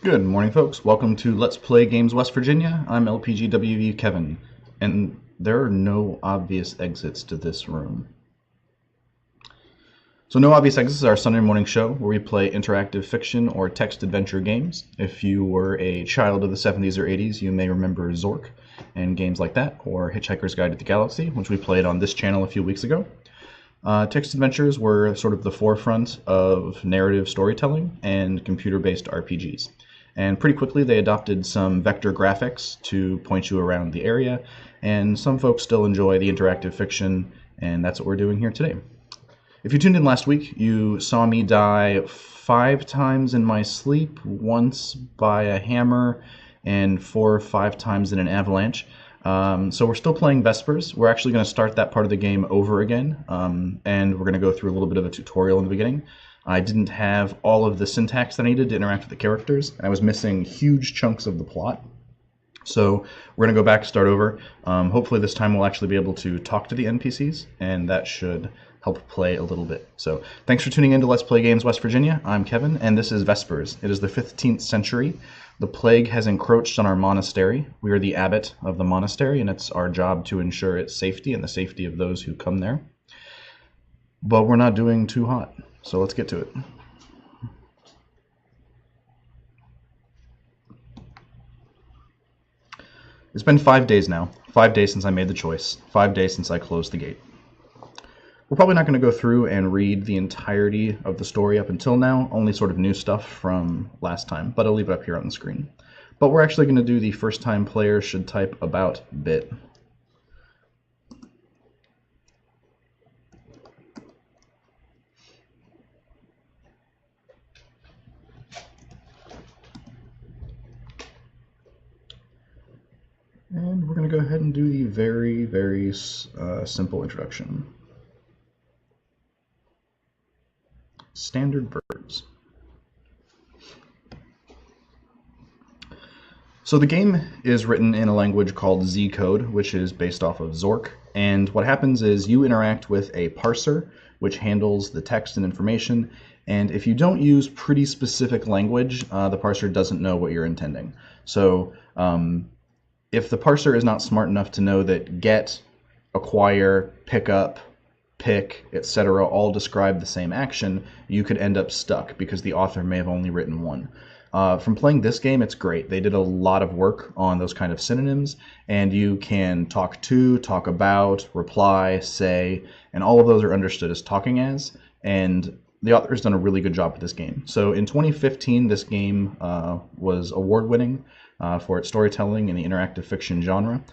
Good morning, folks. Welcome to Let's Play Games West Virginia. I'm LPGWV Kevin, and there are no obvious exits to this room. So No Obvious Exits is our Sunday morning show where we play interactive fiction or text adventure games. If you were a child of the 70s or 80s, you may remember Zork and games like that, or Hitchhiker's Guide to the Galaxy, which we played on this channel a few weeks ago. Text adventures were sort of the forefront of narrative storytelling and computer-based RPGs. And pretty quickly they adopted some vector graphics to point you around the area, and some folks still enjoy the interactive fiction, and that's what we're doing here today. If you tuned in last week, you saw me die 5 times in my sleep, once by a hammer, and 4 or 5 times in an avalanche. So we're still playing Vespers. We're actually going to start that part of the game over again, and we're going to go through a little bit of a tutorial in the beginning. I didn't have all of the syntax that I needed to interact with the characters, and I was missing huge chunks of the plot. So we're going to go back, start over. Hopefully this time we'll actually be able to talk to the NPCs, and that should help play a little bit. So thanks for tuning in to Let's Play Games West Virginia. I'm Kevin, and this is Vespers. It is the 15th century. The plague has encroached on our monastery. We are the abbot of the monastery, and it's our job to ensure its safety and the safety of those who come there. But we're not doing too hot, so let's get to it. It's been 5 days now. 5 days since I made the choice. 5 days since I closed the gate. We're probably not going to go through and read the entirety of the story up until now, only sort of new stuff from last time, but I'll leave it up here on the screen. But we're actually going to do the first time player should type about bit. And we're going to go ahead and do the very simple introduction. Standard verbs. So the game is written in a language called Z code, which is based off of Zork. And what happens is you interact with a parser, which handles the text and information. And if you don't use pretty specific language, the parser doesn't know what you're intending. So if the parser is not smart enough to know that get, acquire, pick up, pick, etc. all describe the same action, you could end up stuck because the author may have only written one. From playing this game, it's great. They did a lot of work on those kind of synonyms, and you can talk to, talk about, reply, say, and all of those are understood as talking as, and the author has done a really good job with this game. So in 2015, this game was award-winning for its storytelling in the interactive fiction genre.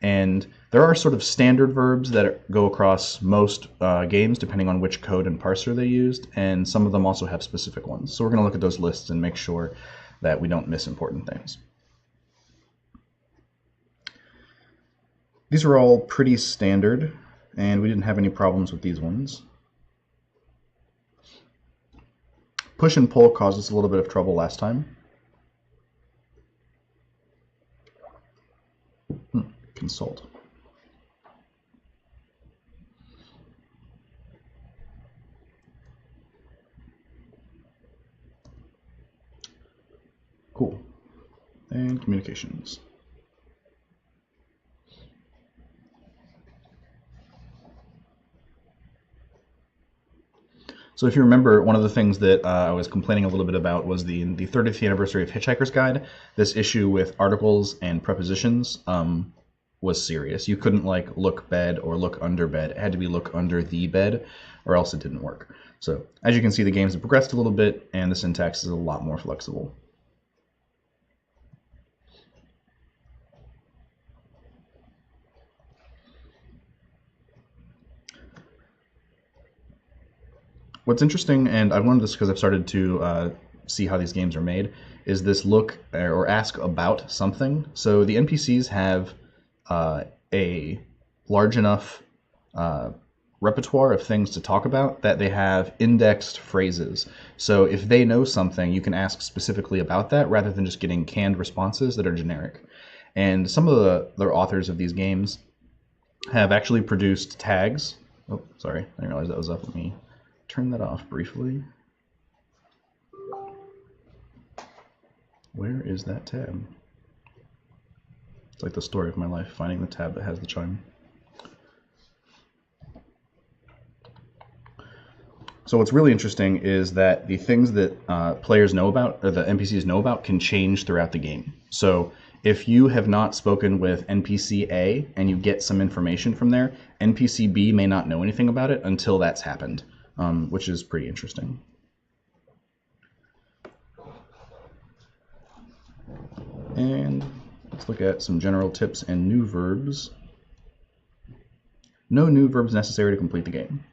And there are sort of standard verbs that go across most games depending on which code and parser they used, and some of them also have specific ones. So we're going to look at those lists and make sure that we don't miss important things. These are all pretty standard, and we didn't have any problems with these ones. Push and pull caused us a little bit of trouble last time. Consult. Cool. And communications. So if you remember, one of the things that I was complaining a little bit about was the 30th anniversary of Hitchhiker's Guide. This issue with articles and prepositions was serious. You couldn't like look bed or look under bed. It had to be look under the bed or else it didn't work. So as you can see, the games have progressed a little bit and the syntax is a lot more flexible. What's interesting, and I've learned this because I've started to see how these games are made, is this look or ask about something. So the NPCs have a large enough repertoire of things to talk about that they have indexed phrases. So if they know something, you can ask specifically about that rather than just getting canned responses that are generic. And some of the authors of these games have actually produced tags. Oh, sorry, I didn't realize that was up. Let me turn that off briefly. Where is that tab? It's like the story of my life, finding the tab that has the chime. So what's really interesting is that the things that players know about, or the NPCs know about, can change throughout the game. So if you have not spoken with NPC A and you get some information from there, NPC B may not know anything about it until that's happened, which is pretty interesting. And let's look at some general tips and new verbs. No new verbs necessary to complete the game.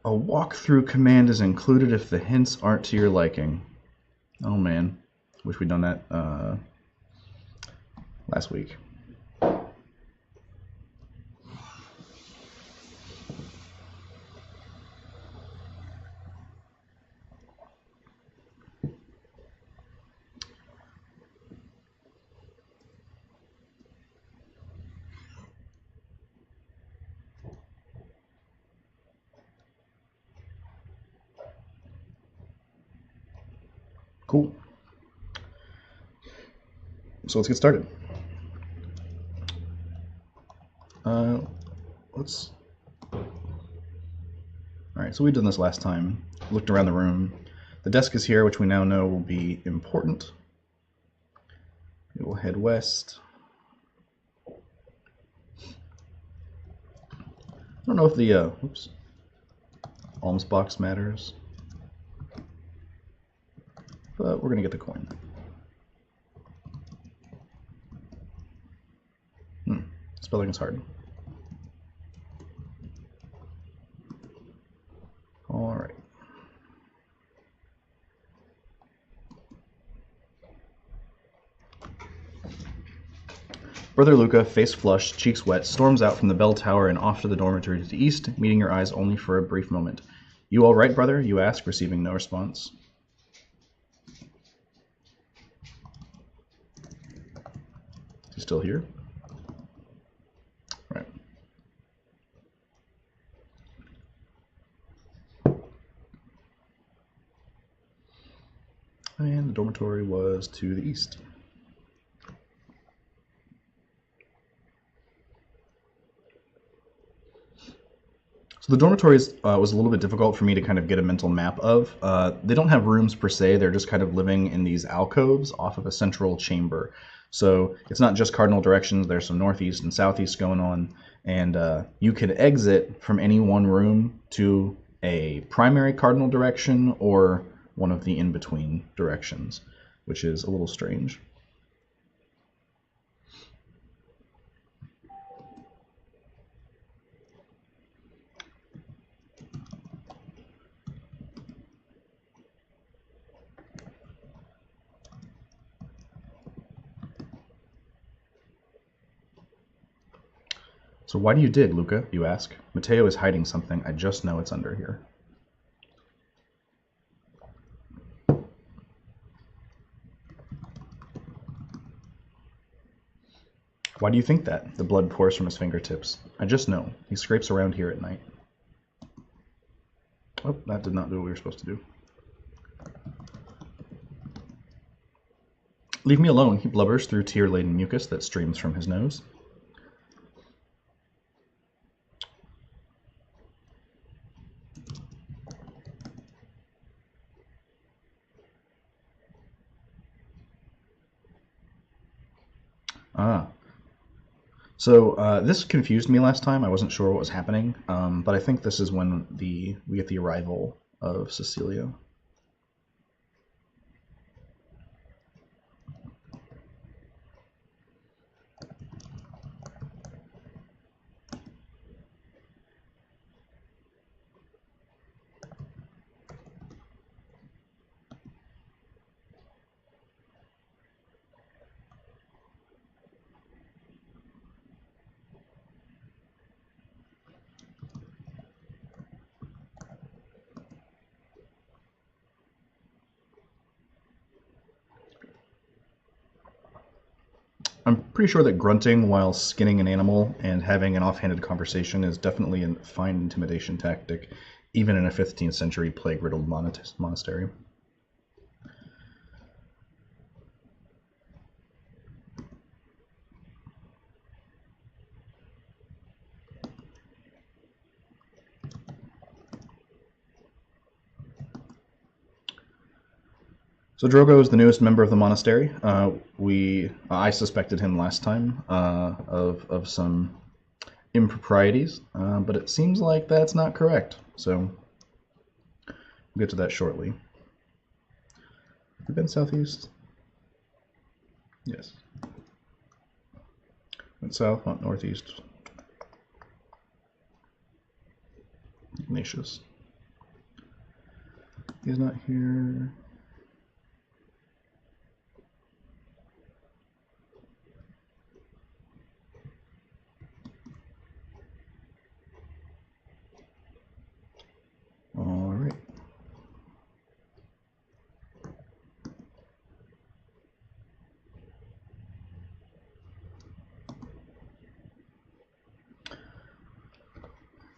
A walkthrough command is included if the hints aren't to your liking. Oh man, wish we'd done that last week. Cool. So let's get started. Alright, so we've done this last time. Looked around the room. The desk is here, which we now know will be important. We will head west. I don't know if the alms box matters, but we're going to get the coin. Spelling is hard. All right. Brother Luca, face flushed, cheeks wet, storms out from the bell tower and off to the dormitory to the east, meeting your eyes only for a brief moment. You all right, brother? You ask, receiving no response. Is he still here? Right. And the dormitory was to the east. So the dormitories was a little bit difficult for me to kind of get a mental map of. They don't have rooms per se, they're just kind of living in these alcoves off of a central chamber. So it's not just cardinal directions, there's some northeast and southeast going on, and you could exit from any one room to a primary cardinal direction or one of the in-between directions, which is a little strange. So why do you dig, Luca, you ask? Matteo is hiding something. I just know it's under here. Why do you think that? The blood pours from his fingertips. I just know. He scrapes around here at night. Oh, that did not do what we were supposed to do. Leave me alone, he blubbers through tear-laden mucus that streams from his nose. So this confused me last time. I wasn't sure what was happening, but I think this is when we get the arrival of Cecilia. I'm pretty sure that grunting while skinning an animal and having an offhanded conversation is definitely a fine intimidation tactic even in a 15th century plague-riddled monastery. So Drogo is the newest member of the monastery. I suspected him last time of some improprieties, but it seems like that's not correct. So we'll get to that shortly. Have we been southeast? Yes. Went south, went northeast. Ignatius. He's not here. All right.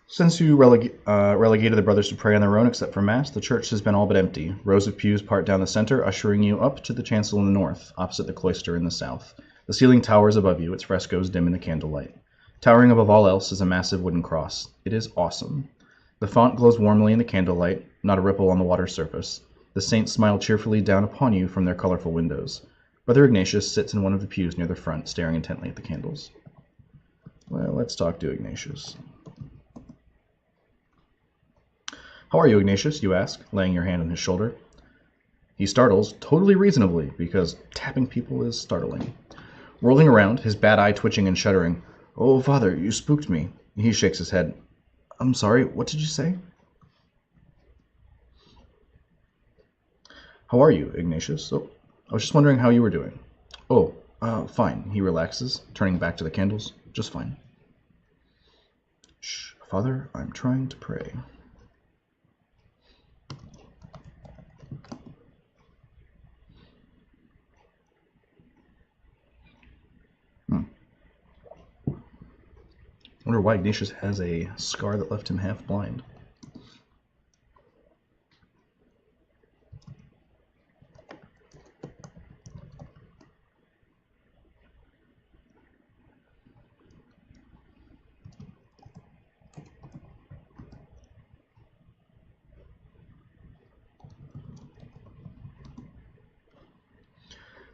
Since you relegated the brothers to pray on their own except for Mass, the church has been all but empty. Rows of pews part down the center, ushering you up to the chancel in the north, opposite the cloister in the south. The ceiling towers above you, its frescoes dim in the candlelight. Towering above all else is a massive wooden cross. It is awesome. The font glows warmly in the candlelight, not a ripple on the water's surface. The saints smile cheerfully down upon you from their colorful windows. Brother Ignatius sits in one of the pews near the front, staring intently at the candles. Well, let's talk to Ignatius. How are you, Ignatius? You ask, laying your hand on his shoulder. He startles, totally reasonably, because tapping people is startling. Whirling around, his bad eye twitching and shuddering. Oh, Father, you spooked me. He shakes his head. I'm sorry, what did you say? How are you, Ignatius? Oh, I was just wondering how you were doing. Oh, fine, he relaxes, turning back to the candles. Just fine. Shh, Father, I'm trying to pray. I wonder why Ignatius has a scar that left him half blind.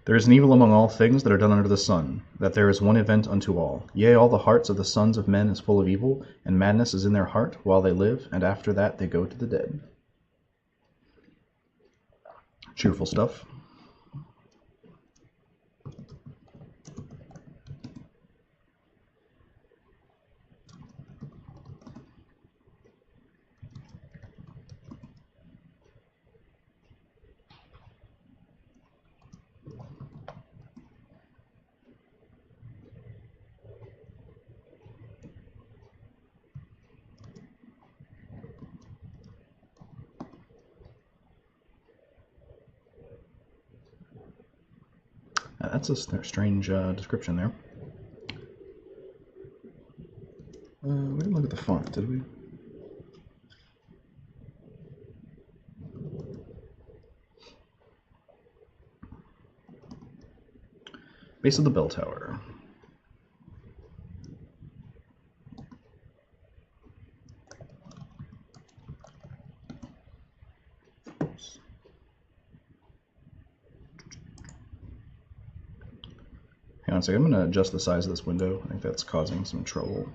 There is an evil among all things that are done under the sun, that there is one event unto all. Yea, all the hearts of the sons of men is full of evil, and madness is in their heart while they live, and after that they go to the dead. Cheerful stuff. That's a strange description there. We didn't look at the font, did we? Base of the bell tower. Hang on a second, I'm going to adjust the size of this window. I think that's causing some trouble.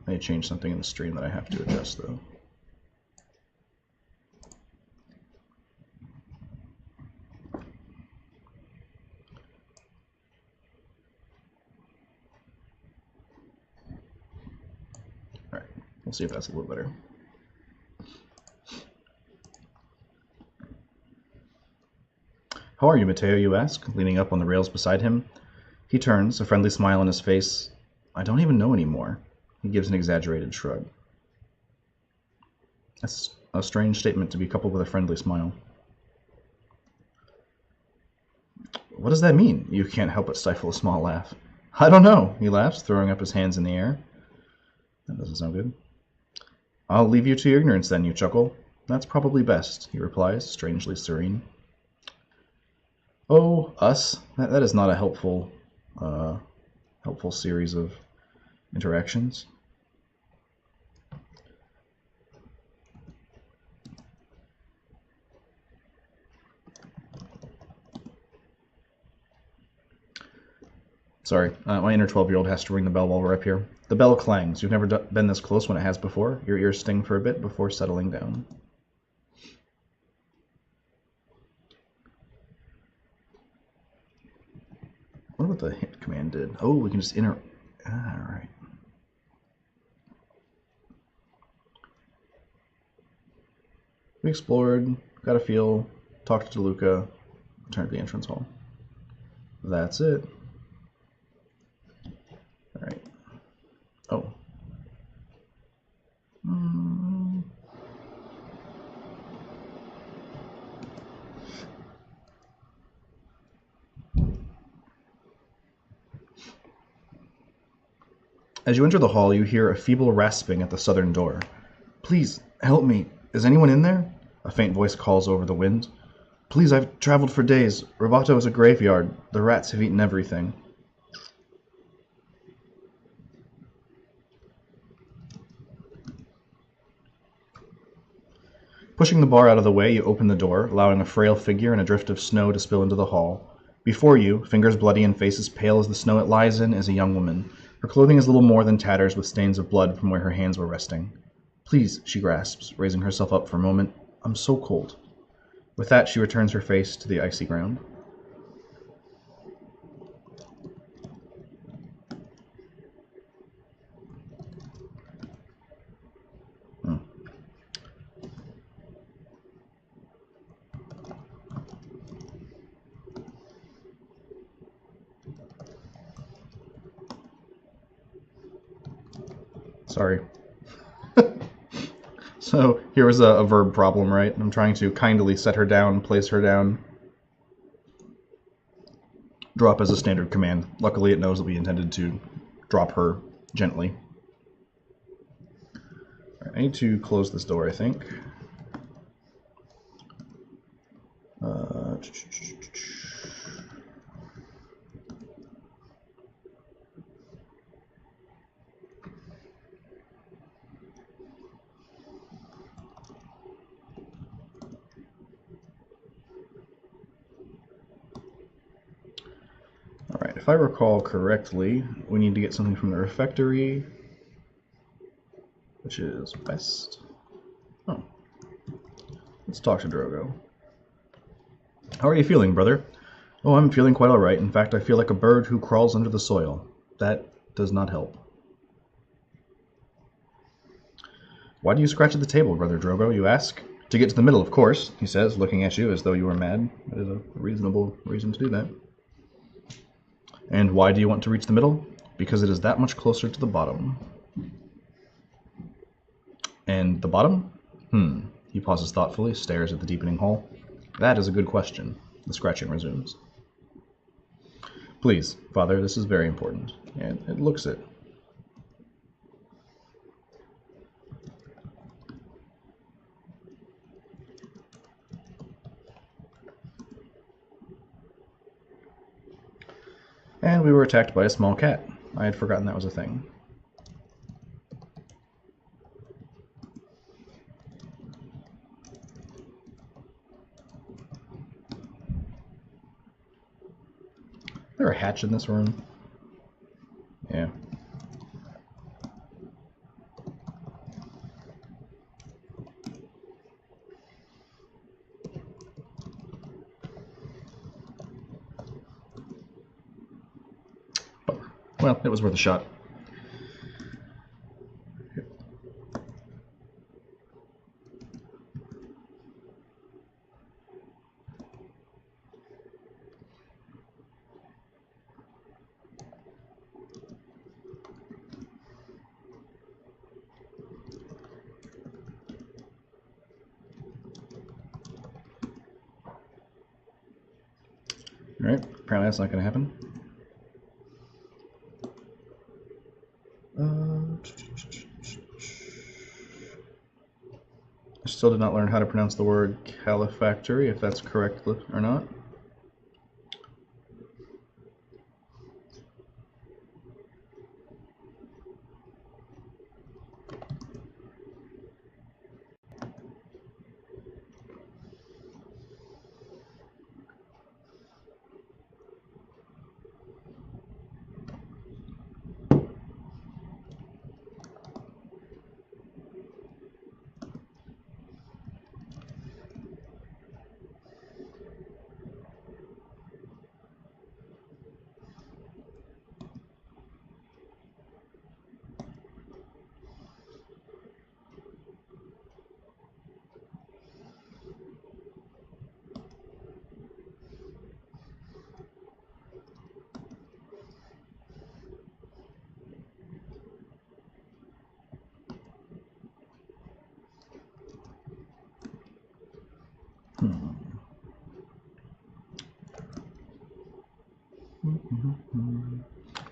I may change something in the stream that I have to adjust, though. Alright, we'll see if that's a little better. How are you, Matteo, you ask, leaning up on the rails beside him. He turns, a friendly smile on his face. I don't even know anymore. He gives an exaggerated shrug. That's a strange statement to be coupled with a friendly smile. What does that mean? You can't help but stifle a small laugh. I don't know, he laughs, throwing up his hands in the air. That doesn't sound good. I'll leave you to your ignorance then, you chuckle. That's probably best, he replies, strangely serene. Oh, us? That is not a helpful series of interactions. Sorry, my inner 12-year-old has to ring the bell while we're up here. The bell clangs. You've never been this close when it has before. Your ears sting for a bit before settling down. I wonder what the hit command did. Oh, we can just Alright. We explored, got a feel, talked to DeLuca, returned to the entrance hall. That's it. Alright. Oh. As you enter the hall, you hear a feeble rasping at the southern door. Please, help me. Is anyone in there? A faint voice calls over the wind. Please, I've traveled for days. Roboto is a graveyard. The rats have eaten everything. Pushing the bar out of the way, you open the door, allowing a frail figure and a drift of snow to spill into the hall. Before you, fingers bloody and faces pale as the snow it lies in, is a young woman. Her clothing is little more than tatters with stains of blood from where her hands were resting. Please, she grasps, raising herself up for a moment. I'm so cold. With that, she returns her face to the icy ground. Sorry. So here was a verb problem, right? I'm trying to kindly set her down, place her down. Drop as a standard command. Luckily it knows that we intended to drop her gently. Right, I need to close this door, I think. Alright, if I recall correctly, we need to get something from the refectory, which is west. Oh. Let's talk to Drogo. How are you feeling, brother? Oh, I'm feeling quite alright. In fact, I feel like a bird who crawls under the soil. That does not help. Why do you scratch at the table, Brother Drogo, you ask? To get to the middle, of course, he says, looking at you as though you were mad. That is a reasonable reason to do that. And why do you want to reach the middle? Because it is that much closer to the bottom. And the bottom? He pauses thoughtfully, stares at the deepening hall. That is a good question. The scratching resumes. Please, Father, this is very important. And it looks it. And we were attacked by a small cat. I had forgotten that was a thing. Is there a hatch in this room? Yeah. Well, it was worth a shot. Alright, apparently that's not going to happen. still did not learn how to pronounce the word calefactory, if that's correct or not.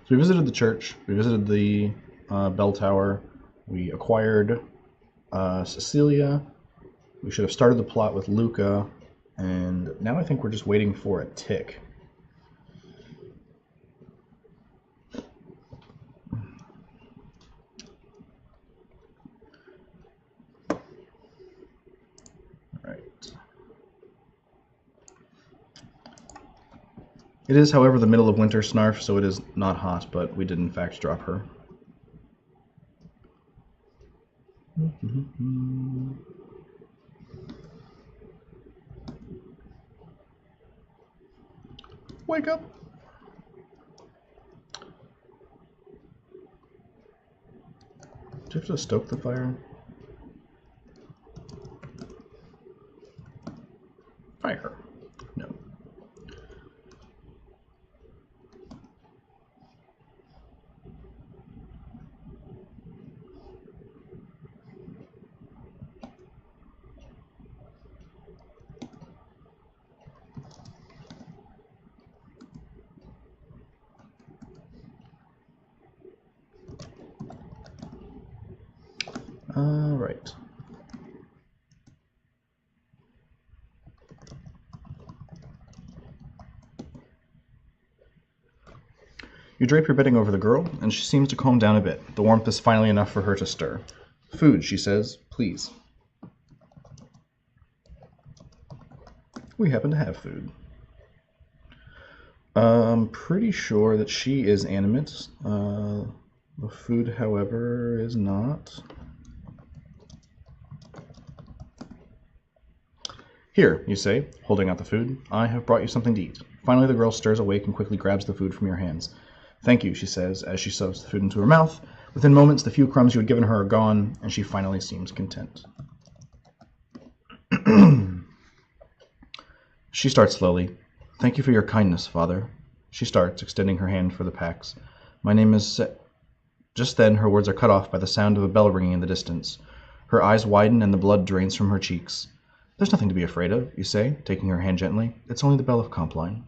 So we visited the church, we visited the bell tower, we acquired Cecilia, we should have started the plot with Luca, and now I think we're just waiting for a tick. It is, however, the middle of winter, Snarf, so it is not hot, but we did in fact drop her. Wake up! Do you have to stoke the fire? Fire. No. Right. You drape your bedding over the girl, and she seems to calm down a bit. The warmth is finally enough for her to stir. Food, she says, please. We happen to have food. I'm pretty sure that she is animate. The food, however, is not. Here, you say, holding out the food. I have brought you something to eat. Finally, the girl stirs awake and quickly grabs the food from your hands. Thank you, she says, as she shoves the food into her mouth. Within moments, the few crumbs you had given her are gone, and she finally seems content. She starts slowly. Thank you for your kindness, Father. She starts, extending her hand for the packs. My name is Just then, her words are cut off by the sound of a bell ringing in the distance. Her eyes widen and the blood drains from her cheeks. There's nothing to be afraid of, you say, taking her hand gently. It's only the bell of Compline.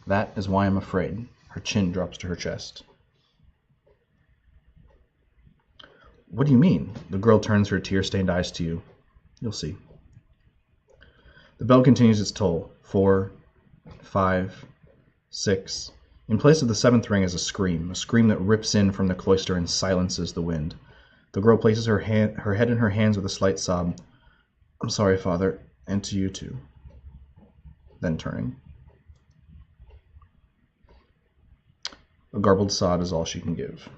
That is why I'm afraid. Her chin drops to her chest. What do you mean? The girl turns her tear-stained eyes to you. You'll see. The bell continues its toll. 4, 5, 6. In place of the 7th ring is a scream that rips in from the cloister and silences the wind. The girl places her head in her hands with a slight sob. I'm sorry, Father, and to you too. Then turning. A garbled sob is all she can give.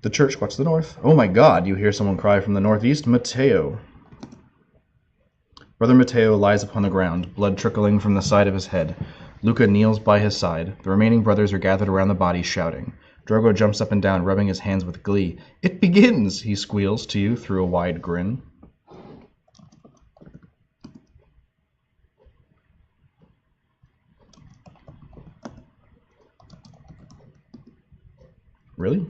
The church watches the north. Oh my God, you hear someone cry from the northeast. Matteo. Brother Matteo lies upon the ground, blood trickling from the side of his head. Luca kneels by his side. The remaining brothers are gathered around the body, shouting. Drogo jumps up and down, rubbing his hands with glee. It begins, he squeals to you through a wide grin. Really?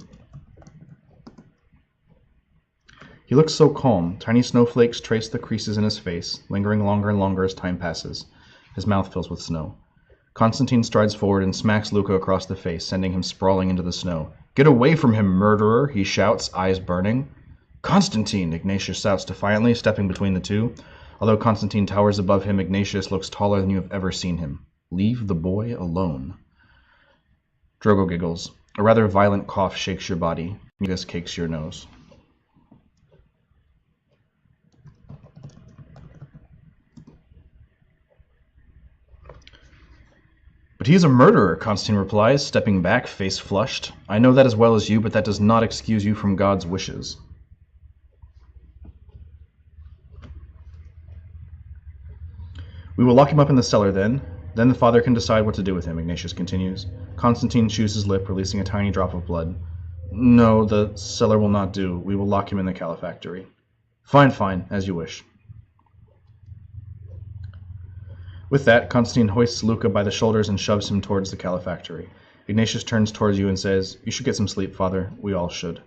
He looks so calm. Tiny snowflakes trace the creases in his face, lingering longer and longer as time passes. His mouth fills with snow. Constantine strides forward and smacks Luca across the face, sending him sprawling into the snow. "Get away from him, murderer!" he shouts, eyes burning. "Constantine!" Ignatius shouts defiantly, stepping between the two. Although Constantine towers above him, Ignatius looks taller than you have ever seen him. "Leave the boy alone." Drogo giggles. A rather violent cough shakes your body. Mucus cakes your nose. "But he is a murderer," Constantine replies, stepping back, face flushed. "I know that as well as you, but that does not excuse you from God's wishes." "We will lock him up in the cellar, then. Then the father can decide what to do with him," Ignatius continues. Constantine chews his lip, releasing a tiny drop of blood. "No, the cellar will not do. We will lock him in the calefactory." "Fine, fine, as you wish." With that, Constantine hoists Luca by the shoulders and shoves him towards the calefactory. Ignatius turns towards you and says, "You should get some sleep, Father. We all should.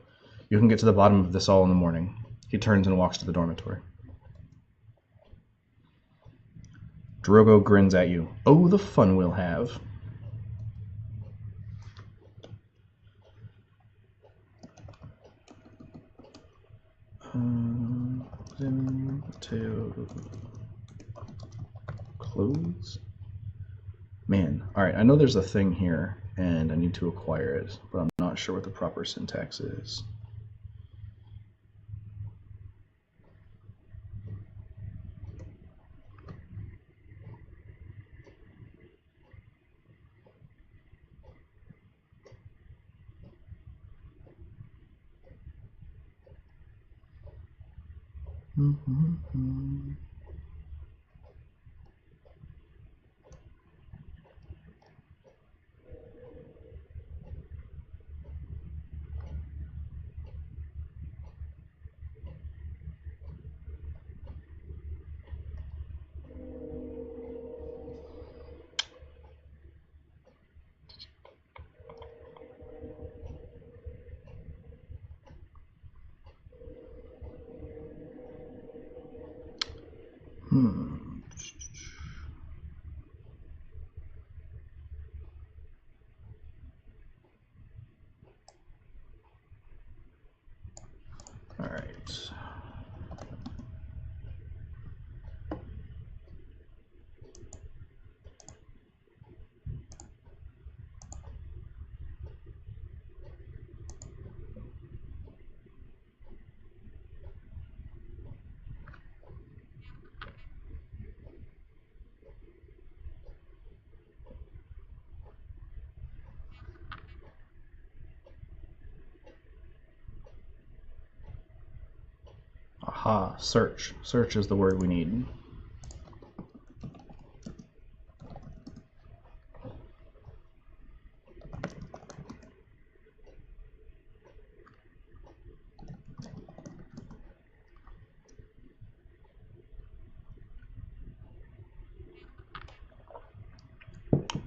You can get to the bottom of this all in the morning." He turns and walks to the dormitory. Drogo grins at you. "Oh, the fun we'll have." Clothes? Man, alright, I know there's a thing here, and I need to acquire it, but I'm not sure what the proper syntax is. Alright. Aha, search. Search is the word we need.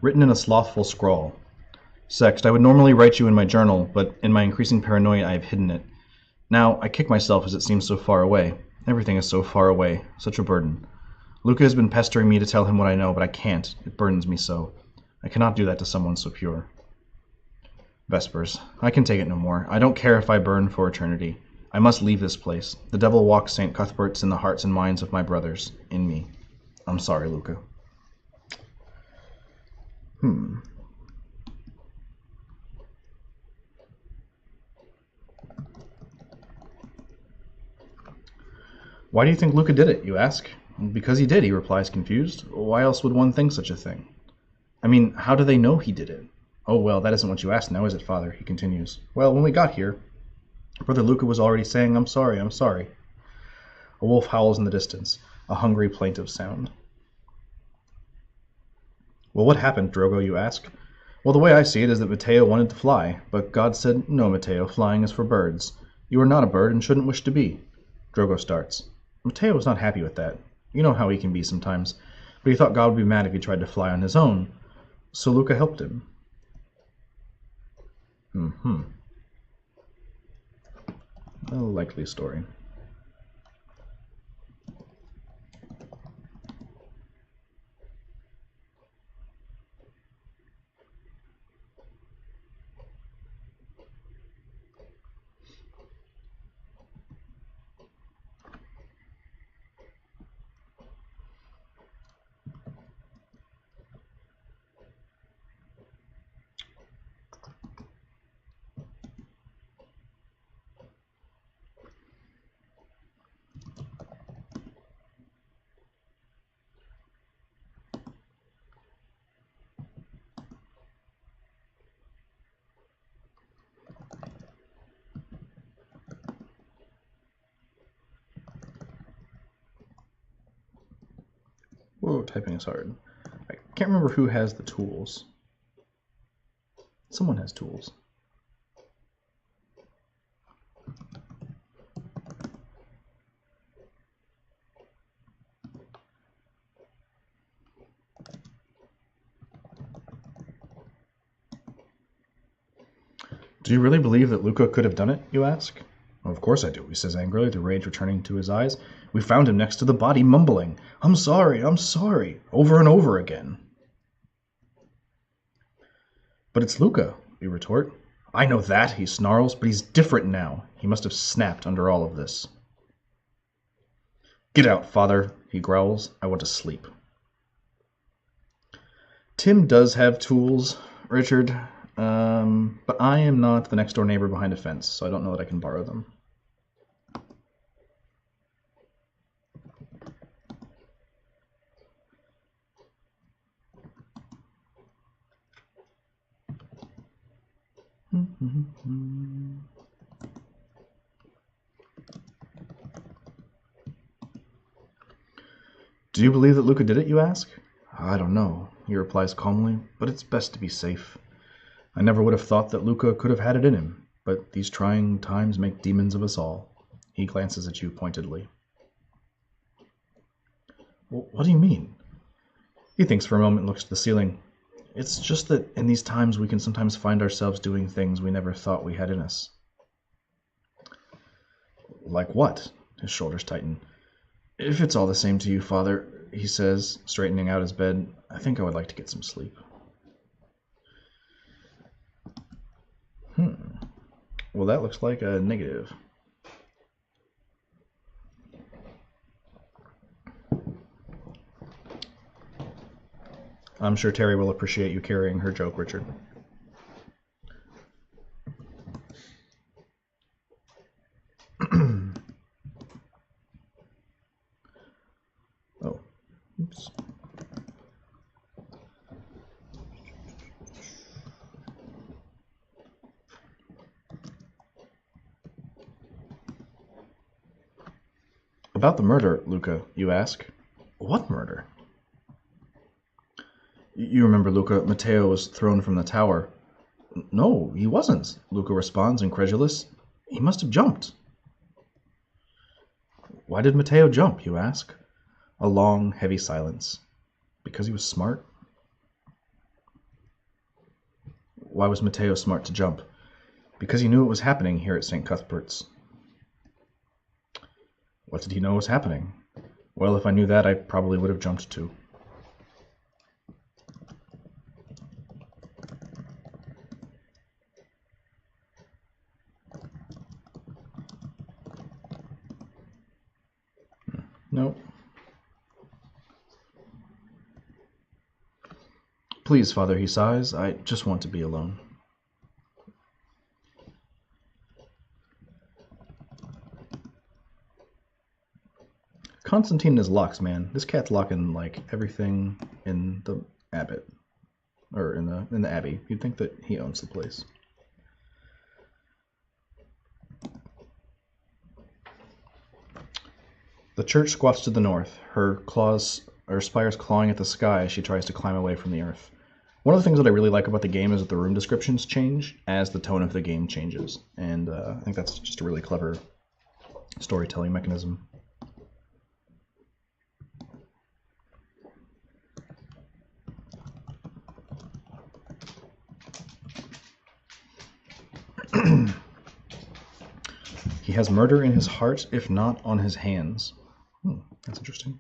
Written in a slothful scrawl. Sext, I would normally write you in my journal, but in my increasing paranoia I have hidden it. Now, I kick myself as it seems so far away. Everything is so far away. Such a burden. Luca has been pestering me to tell him what I know, but I can't. It burdens me so. I cannot do that to someone so pure. Vespers. I can take it no more. I don't care if I burn for eternity. I must leave this place. The devil walks St. Cuthbert's in the hearts and minds of my brothers. In me. I'm sorry, Luca. Why do you think Luca did it, you ask? Because he did, he replies, confused. Why else would one think such a thing? I mean, how do they know he did it? Oh, well, that isn't what you asked now, is it, Father? He continues. Well, when we got here, Brother Luca was already saying, I'm sorry, I'm sorry. A wolf howls in the distance, a hungry, plaintive sound. Well, what happened, Drogo, you ask? Well, the way I see it is that Matteo wanted to fly, but God said, no, Matteo, flying is for birds. You are not a bird and shouldn't wish to be. Drogo starts. Matteo was not happy with that. You know how he can be sometimes. But he thought God would be mad if he tried to fly on his own. So Luca helped him. A likely story. typing is hard. I can't remember who has the tools. Someone has tools. Do you really believe that Luca could have done it, you ask? Well, of course I do, he says angrily, the rage returning to his eyes. We found him next to the body, mumbling, I'm sorry, over and over again. But it's Luca, we retort. I know that, he snarls, but he's different now. He must have snapped under all of this. Get out, father, he growls. I want to sleep. Tim does have tools, Richard, but I am not the next-door neighbor behind a fence, so I don't know that I can borrow them. Do you believe that Luca did it, you ask? I don't know, he replies calmly, but it's best to be safe. I never would have thought that Luca could have had it in him, but these trying times make demons of us all. He glances at you pointedly. What do you mean? He thinks for a moment and looks to the ceiling. It's just that in these times we can sometimes find ourselves doing things we never thought we had in us. Like what? His shoulders tighten. If it's all the same to you, Father, he says, straightening out his bed, I think I would like to get some sleep. Well, that looks like a negative. I'm sure Terry will appreciate you carrying her joke, Richard. Oh, oops. About the murder, Luca, you ask. What murder? You remember, Luca, Matteo was thrown from the tower. No, he wasn't, Luca responds, incredulous. He must have jumped. Why did Matteo jump, you ask? A long, heavy silence. Because he was smart? Why was Matteo smart to jump? Because he knew what was happening here at St. Cuthbert's. What did he know was happening? Well, if I knew that, I probably would have jumped too. Nope. Please, Father, he sighs. I just want to be alone. Constantine is locks, man. This cat's locking like everything in the abbot, or in the abbey. You'd think that he owns the place. The church squats to the north, her spires clawing at the sky as she tries to climb away from the earth. One of the things that I really like about the game is that the room descriptions change as the tone of the game changes, and I think that's just a really clever storytelling mechanism. He has murder in his heart, if not on his hands. That's interesting.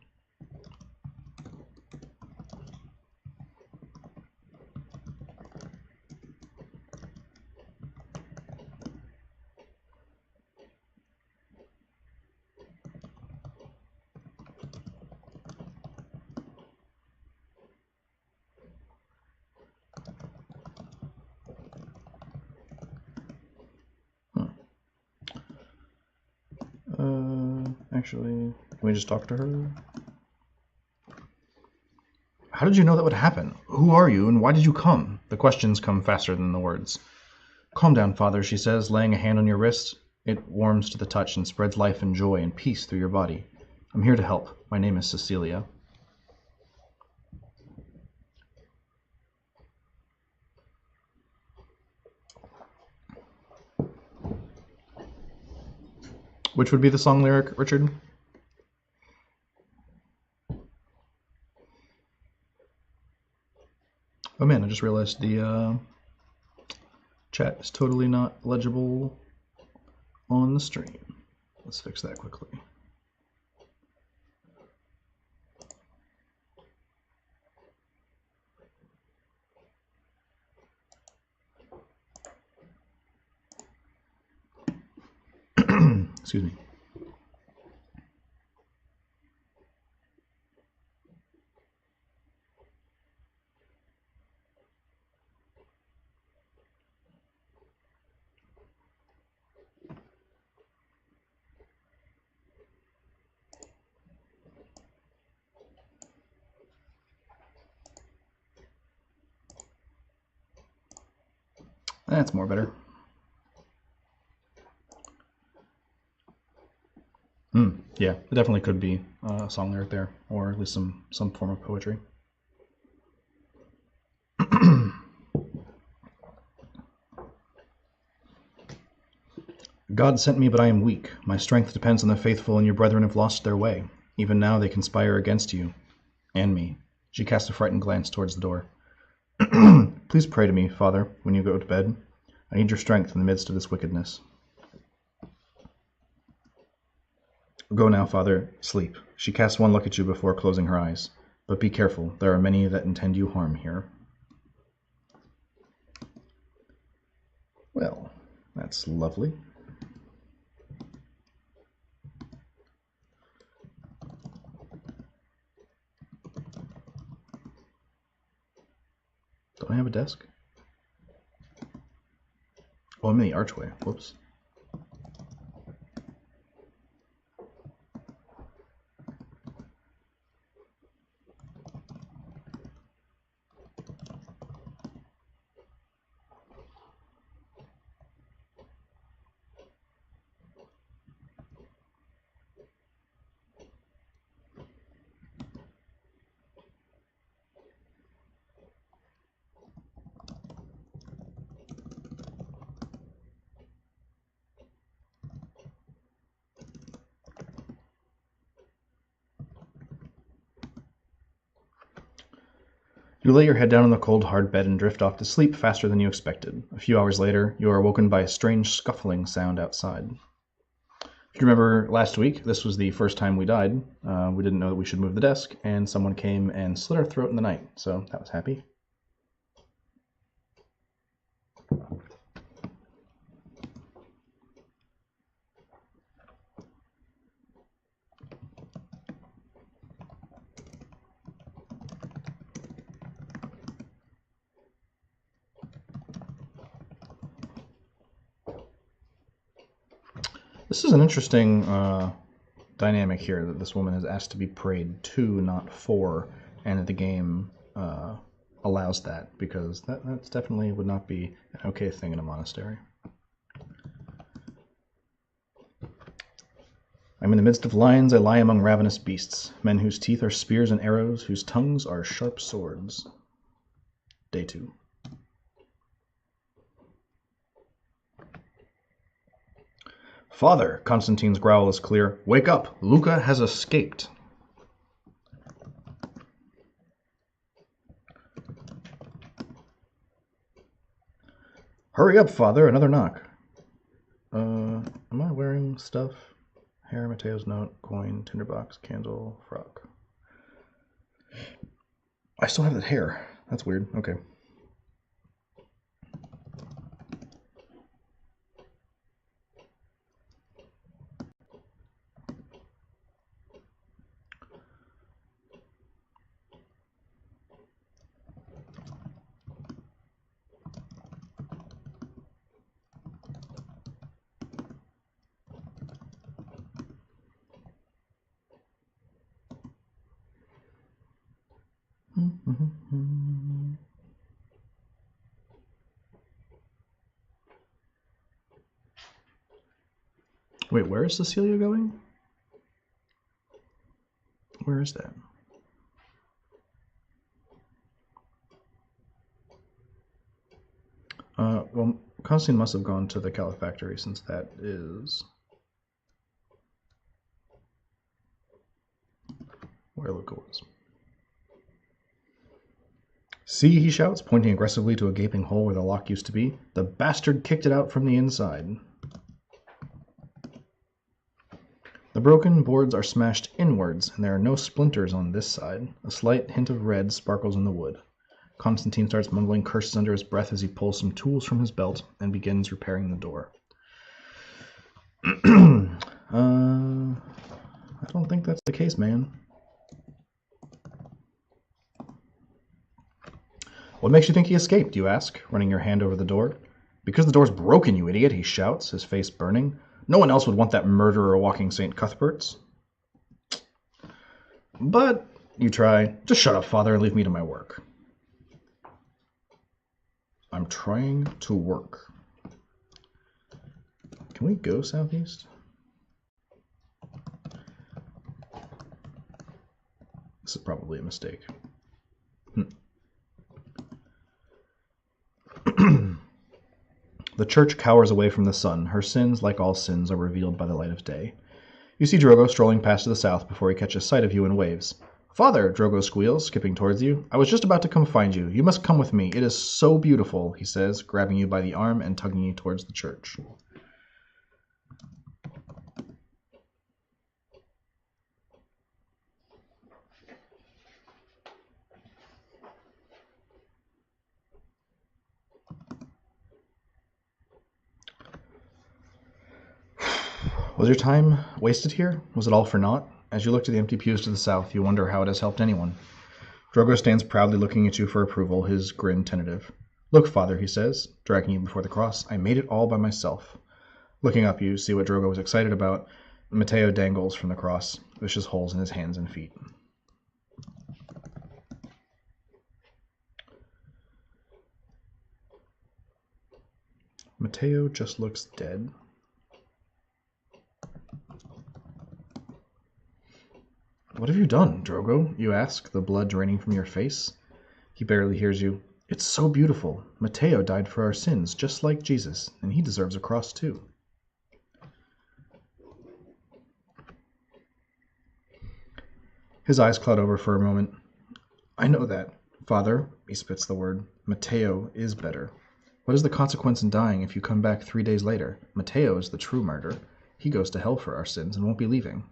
Actually, can we just talk to her? How did you know that would happen? Who are you, and why did you come? The questions come faster than the words. Calm down, Father, she says, laying a hand on your wrist. It warms to the touch and spreads life and joy and peace through your body. I'm here to help. My name is Cecilia. Which would be the song lyric, Richard? Oh man, I just realized the chat is totally not legible on the stream. Let's fix that quickly. Excuse me. That's more better. Yeah, it definitely could be a song lyric there, or at least some form of poetry. God sent me, but I am weak. My strength depends on the faithful, and your brethren have lost their way. Even now they conspire against you and me. She cast a frightened glance towards the door. Please pray to me, Father, when you go to bed. I need your strength in the midst of this wickedness. Go now, Father. Sleep. She casts one look at you before closing her eyes. But be careful. There are many that intend you harm here. Well, that's lovely. Don't I have a desk? Oh, I'm in the archway. Whoops. You lay your head down on the cold, hard bed and drift off to sleep faster than you expected. A few hours later, you are awoken by a strange scuffling sound outside. If you remember last week, this was the first time we died. We didn't know that we should move the desk, and someone came and slit our throat in the night, so that was happy. This is an interesting dynamic here, that this woman is asked to be prayed to, not for, and the game allows that, because that's definitely would not be an okay thing in a monastery. I'm in the midst of lions, I lie among ravenous beasts, men whose teeth are spears and arrows, whose tongues are sharp swords. Day 2. Father, Constantine's growl is clear. Wake up! Luca has escaped. Hurry up, Father, another knock. Am I wearing stuff? Hair, Mateo's note, coin, tinderbox, candle, frock. I still have that hair. That's weird. Okay. Wait, where is Cecilia going? Where is that? Well, Constantine must have gone to the califactory, since that is where Luca was. See, he shouts, pointing aggressively to a gaping hole where the lock used to be. The bastard kicked it out from the inside. The broken boards are smashed inwards, and there are no splinters on this side. A slight hint of red sparkles in the wood. Constantine starts mumbling curses under his breath as he pulls some tools from his belt and begins repairing the door. I don't think that's the case, man. What makes you think he escaped, you ask, running your hand over the door. Because the door's broken, you idiot, he shouts, his face burning. No one else would want that murderer walking St. Cuthbert's. But, you try. Just shut up, father, and leave me to my work. I'm trying to work. Can we go southeast? This is probably a mistake. The church cowers away from the sun. Her sins, like all sins, are revealed by the light of day. You see Drogo strolling past to the south before he catches sight of you and waves. Father, Drogo squeals, skipping towards you. I was just about to come find you. You must come with me. It is so beautiful, he says, grabbing you by the arm and tugging you towards the church. Was your time wasted here? Was it all for naught? As you look to the empty pews to the south, you wonder how it has helped anyone. Drogo stands proudly looking at you for approval, his grin tentative. Look, father, he says, dragging you before the cross. I made it all by myself. Looking up, you see what Drogo was excited about. Matteo dangles from the cross, vicious holes in his hands and feet. Matteo just looks dead. What have you done, Drogo? You ask, the blood draining from your face. He barely hears you. It's so beautiful. Matteo died for our sins, just like Jesus, and he deserves a cross too. His eyes cloud over for a moment. I know that, father, he spits the word. Matteo is better. What is the consequence in dying if you come back 3 days later? Matteo is the true martyr. He goes to hell for our sins and won't be leaving.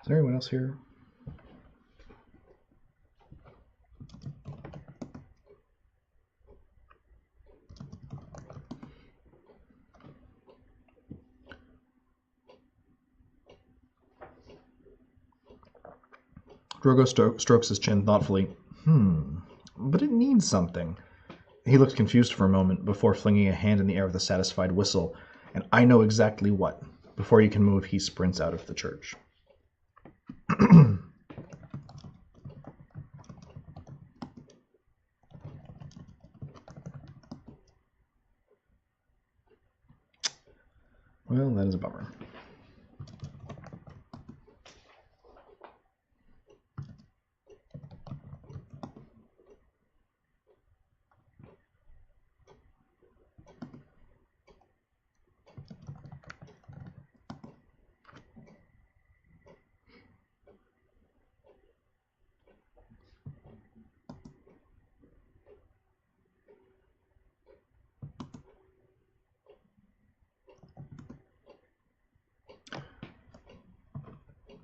Is there anyone else here? Drogo strokes his chin thoughtfully. But it needs something. He looks confused for a moment before flinging a hand in the air with a satisfied whistle. And I know exactly what. Before you can move, he sprints out of the church. Well, that is a bummer.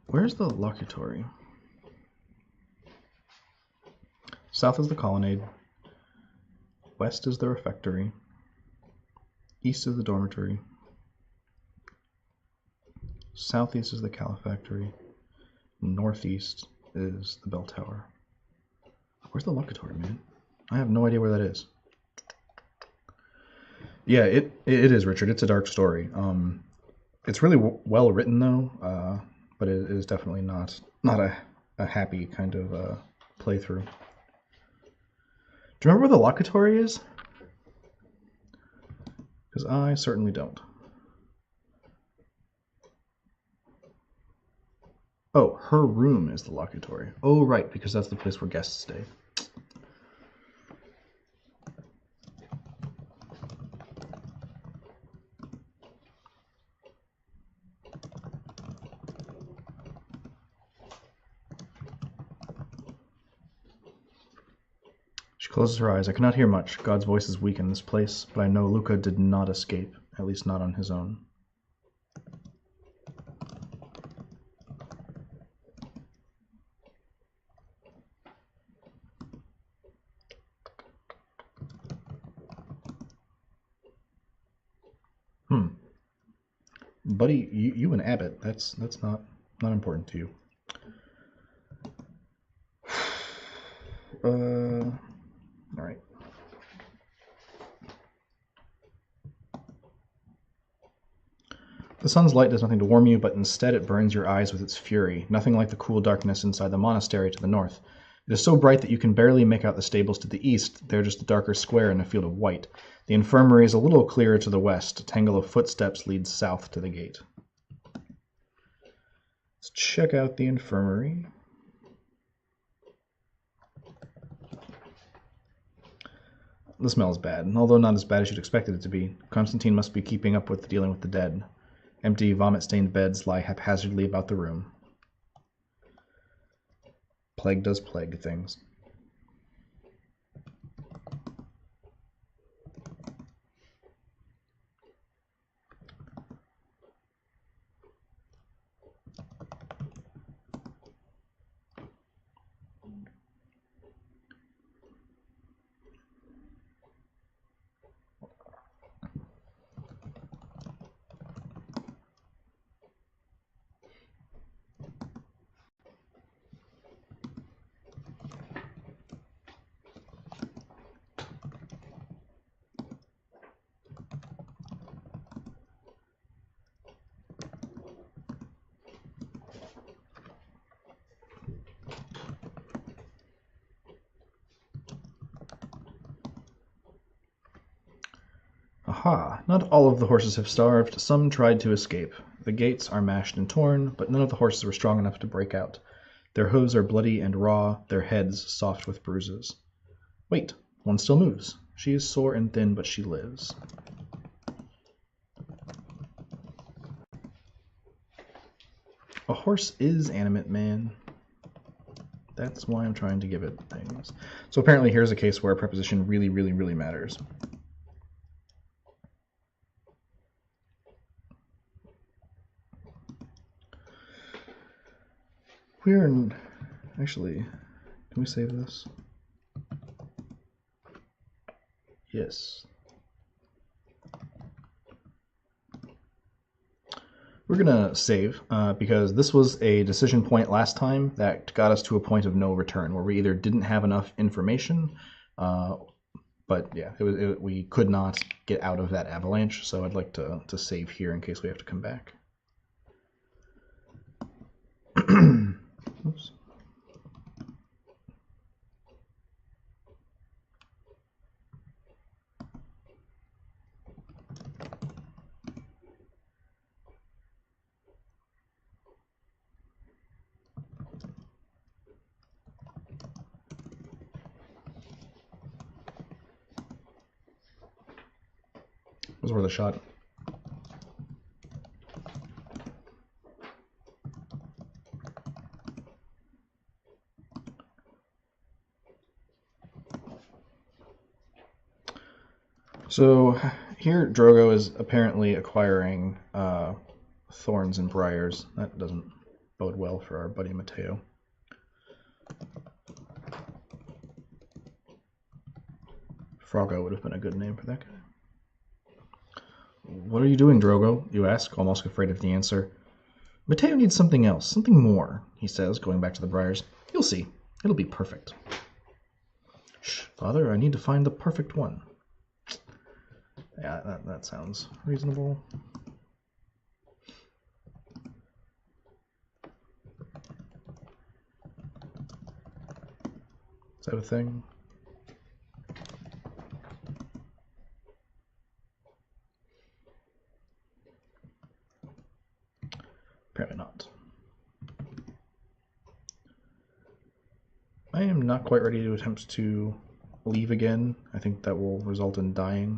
Where's the locutory? South is the colonnade. West is the refectory. East is the dormitory. Southeast is the calefactory. Northeast is the bell tower. Where's the locutory, man? I have no idea where that is. Yeah, it is, Richard. It's a dark story. It's really well written, though. But it is definitely not a happy kind of playthrough. Do you remember where the locutory is? Because I certainly don't. Oh, her room is the locutory. Oh, right, because that's the place where guests stay. She closes her eyes. I cannot hear much. God's voice is weak in this place, but I know Luca did not escape, at least not on his own. Buddy, you and Abbott, that's not important to you. All right. The sun's light does nothing to warm you, but instead it burns your eyes with its fury, nothing like the cool darkness inside the monastery to the north. It is so bright that you can barely make out the stables to the east. They're just a darker square in a field of white. The infirmary is a little clearer to the west. A tangle of footsteps leads south to the gate. Let's check out the infirmary. The smell is bad, although not as bad as you'd expected it to be. Constantine must be keeping up with dealing with the dead. Empty, vomit-stained beds lie haphazardly about the room. Plague does plague things. Aha! Not all of the horses have starved. Some tried to escape. The gates are mashed and torn, but none of the horses were strong enough to break out. Their hooves are bloody and raw, their heads soft with bruises. Wait, one still moves. She is sore and thin, but she lives. A horse is animate, man. That's why I'm trying to give it things. So apparently here's a case where a preposition really, really, really matters. We're in... Actually, can we save this? Yes. We're going to save because this was a decision point last time that got us to a point of no return where we either didn't have enough information, but yeah, we could not get out of that avalanche, so I'd like to save here in case we have to come back. Oops. It was worth a shot. So here Drogo is apparently acquiring thorns and briars. That doesn't bode well for our buddy Matteo. Froggo would have been a good name for that guy. What are you doing, Drogo? You ask, almost afraid of the answer. Matteo needs something else, something more, he says, going back to the briars. You'll see. It'll be perfect. Shh, Father, I need to find the perfect one. Yeah, that sounds reasonable. Is that a thing? Apparently not. I am not quite ready to attempt to leave again. I think that will result in dying.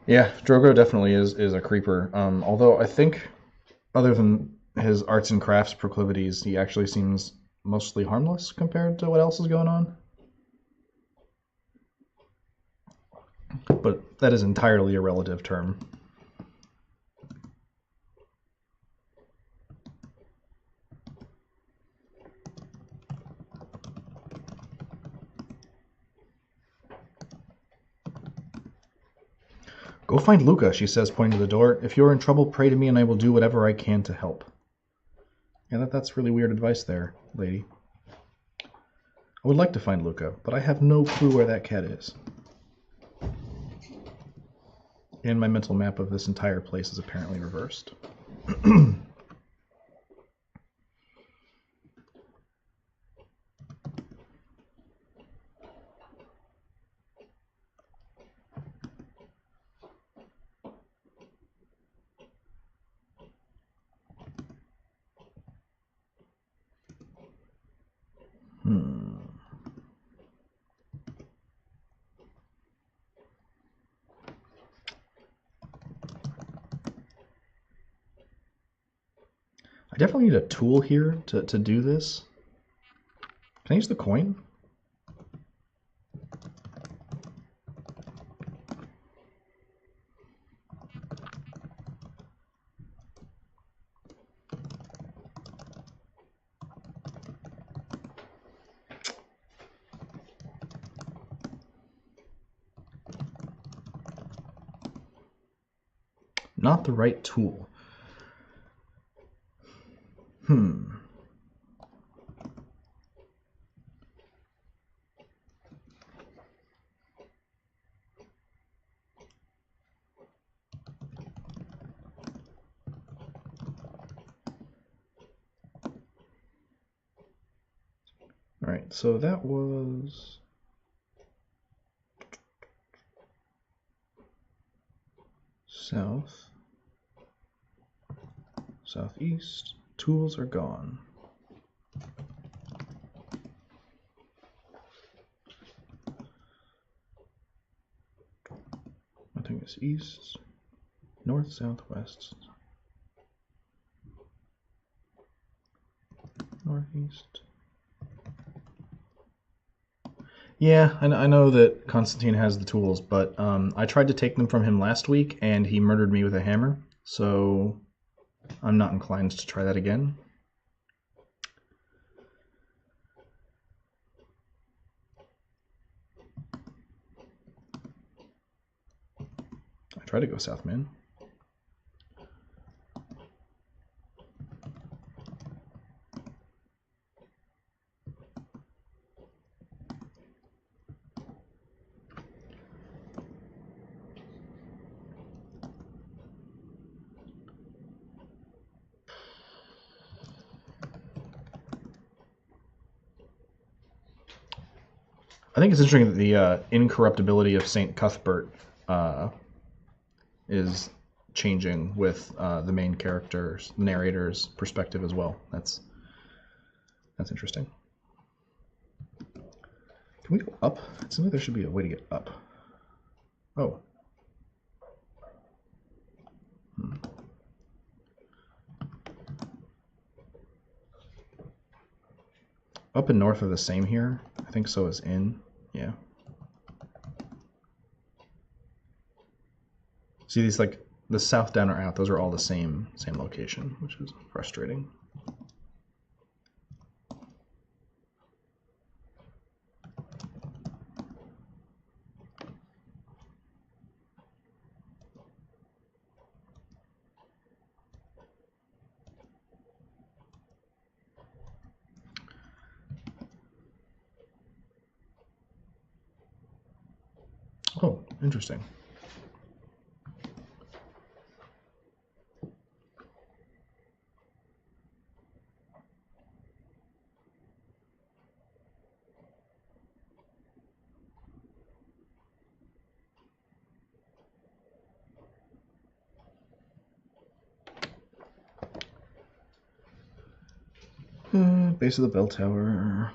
Yeah, Drogo definitely is a creeper. Although I think other than his arts and crafts proclivities, he actually seems mostly harmless compared to what else is going on. But that is entirely a relative term. Go find Luca, she says, pointing to the door. If you're in trouble, pray to me and I will do whatever I can to help. Yeah, that's really weird advice there, lady. I would like to find Luca, but I have no clue where that cat is. And my mental map of this entire place is apparently reversed. I definitely need a tool here to do this. Can I use the coin? Not the right tool. All right, so that was south, southeast. Tools are gone. I think it's east, north, southwest, northeast. Yeah, I know that Constantine has the tools, but I tried to take them from him last week, and he murdered me with a hammer, so I'm not inclined to try that again. I try to go south, man. I think it's interesting that the incorruptibility of Saint Cuthbert is changing with the main character's, narrator's perspective as well. That's interesting. Can we go up? It seems like there should be a way to get up. Oh. Up and north are the same here. I think so is in. Yeah. See these, like the south, down, or out, those are all the same location, which is frustrating. Oh, interesting. Base of the bell tower.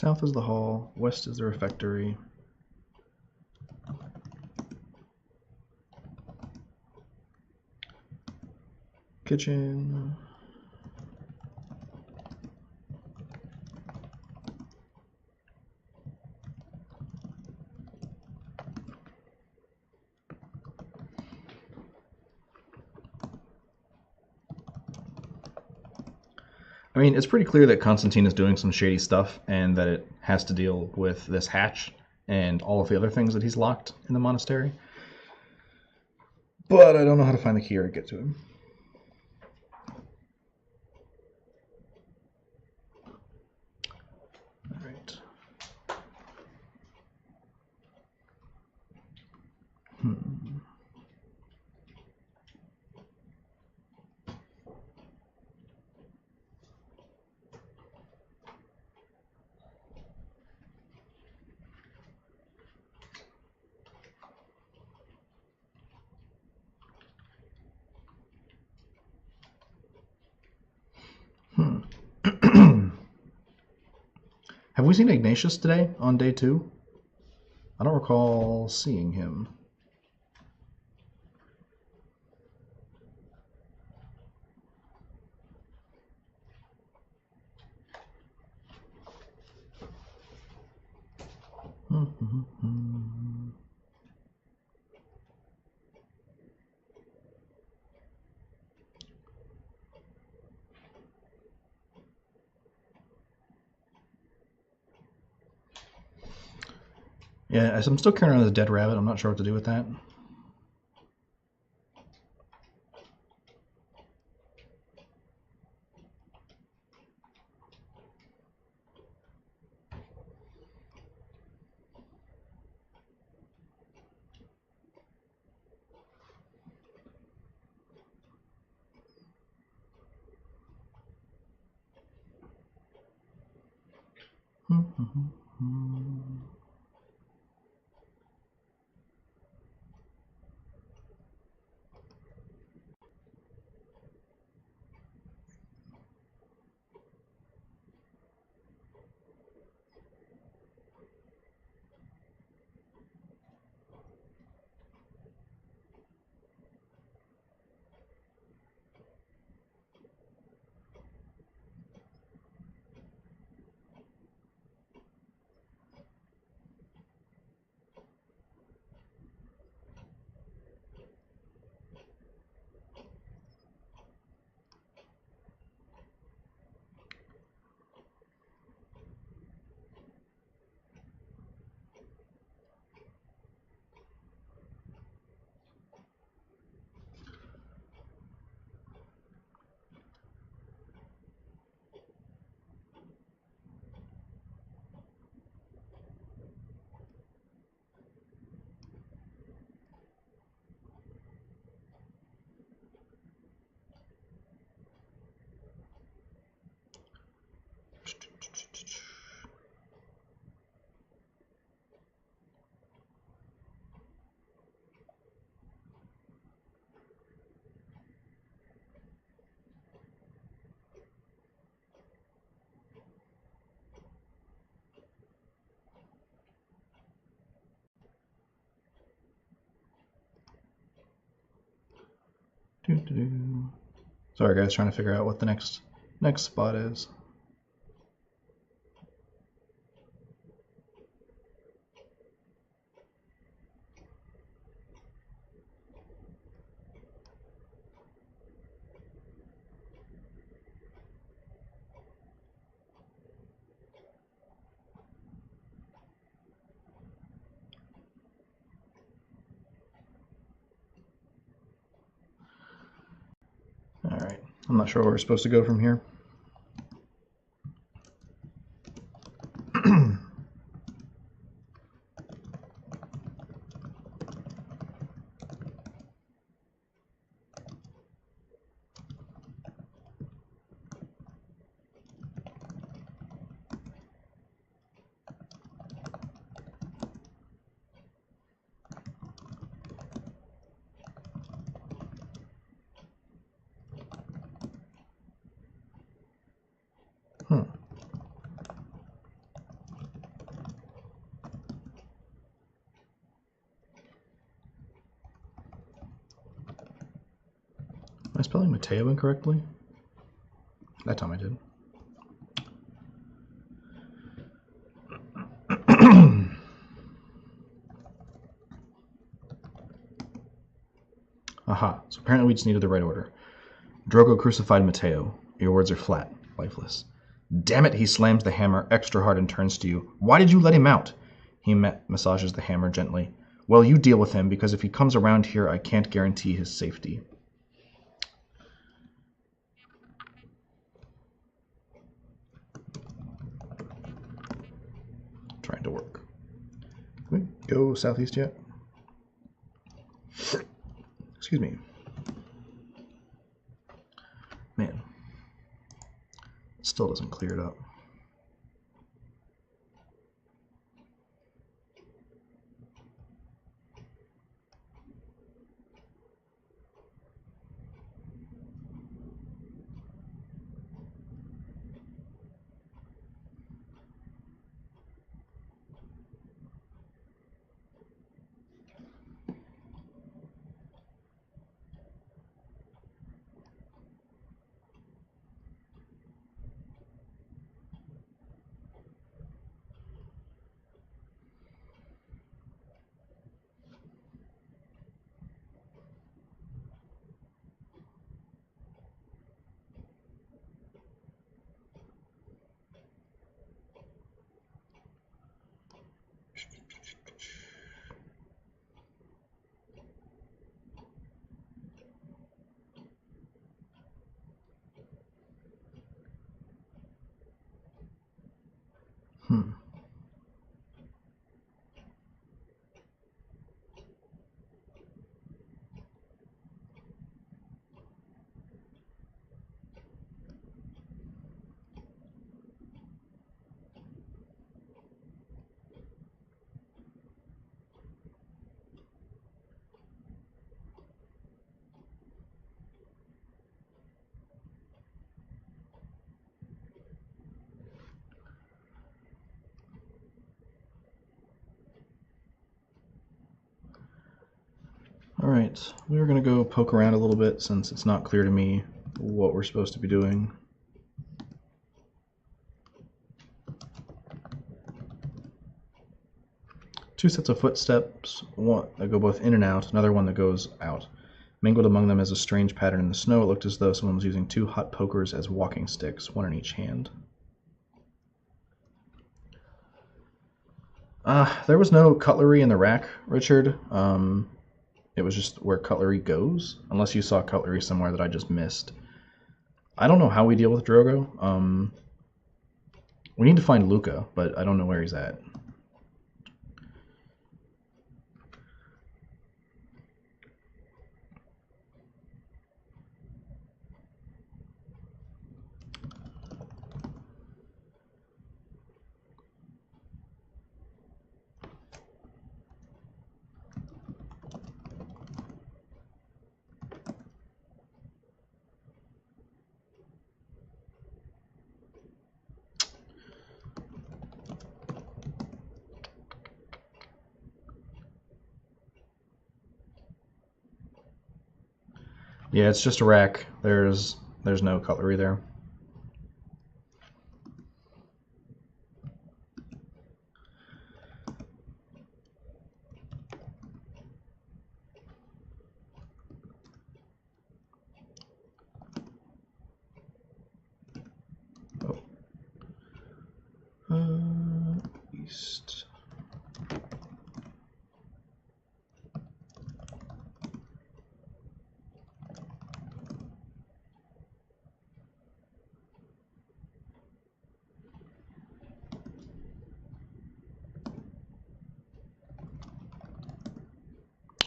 South is the hall, west is the refectory. Kitchen. I mean, it's pretty clear that Constantine is doing some shady stuff and that it has to deal with this hatch and all of the other things that he's locked in the monastery. But I don't know how to find the key or get to him. All right. Have we seen Ignatius today on day 2? I don't recall seeing him. Yeah, I'm still carrying around the dead rabbit. I'm not sure what to do with that. Sorry, guys, trying to figure out what the next spot is. All right, I'm not sure where we're supposed to go from here. Am I spelling Mateo incorrectly? That time I did. Aha, so apparently we just needed the right order. Drogo crucified Mateo. Your words are flat, lifeless. Damn it, he slams the hammer extra hard and turns to you. Why did you let him out? He massages the hammer gently. Well, you deal with him, because if he comes around here, I can't guarantee his safety. Trying to work. Can we go southeast yet? Excuse me. Man, it still doesn't clear it up. Alright, we're going to go poke around a little bit since it's not clear to me what we're supposed to be doing. Two sets of footsteps, one that go both in and out, another one that goes out. Mingled among them is a strange pattern in the snow. It looked as though someone was using two hot pokers as walking sticks, one in each hand. There was no cutlery in the rack, Richard. It was just where cutlery goes, unless you saw cutlery somewhere that I just missed. I don't know how we deal with Drogo. We need to find Luca, but I don't know where he's at. Yeah, it's just a rack. There's no cutlery there. Oh. East.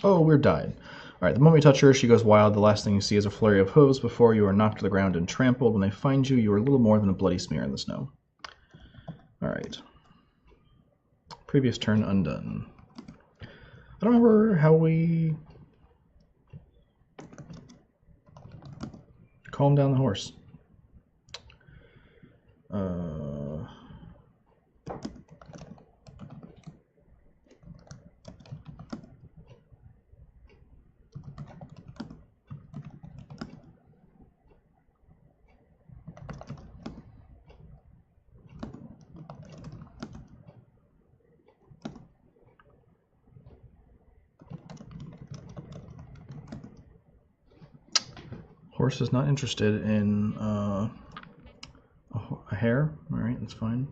Oh, we're died. Alright, the moment you touch her, she goes wild. The last thing you see is a flurry of hooves before you are knocked to the ground and trampled. When they find you, you are little more than a bloody smear in the snow. Alright. Previous turn undone. I don't remember how we calm down the horse. Horse is not interested in a hare. All right, that's fine.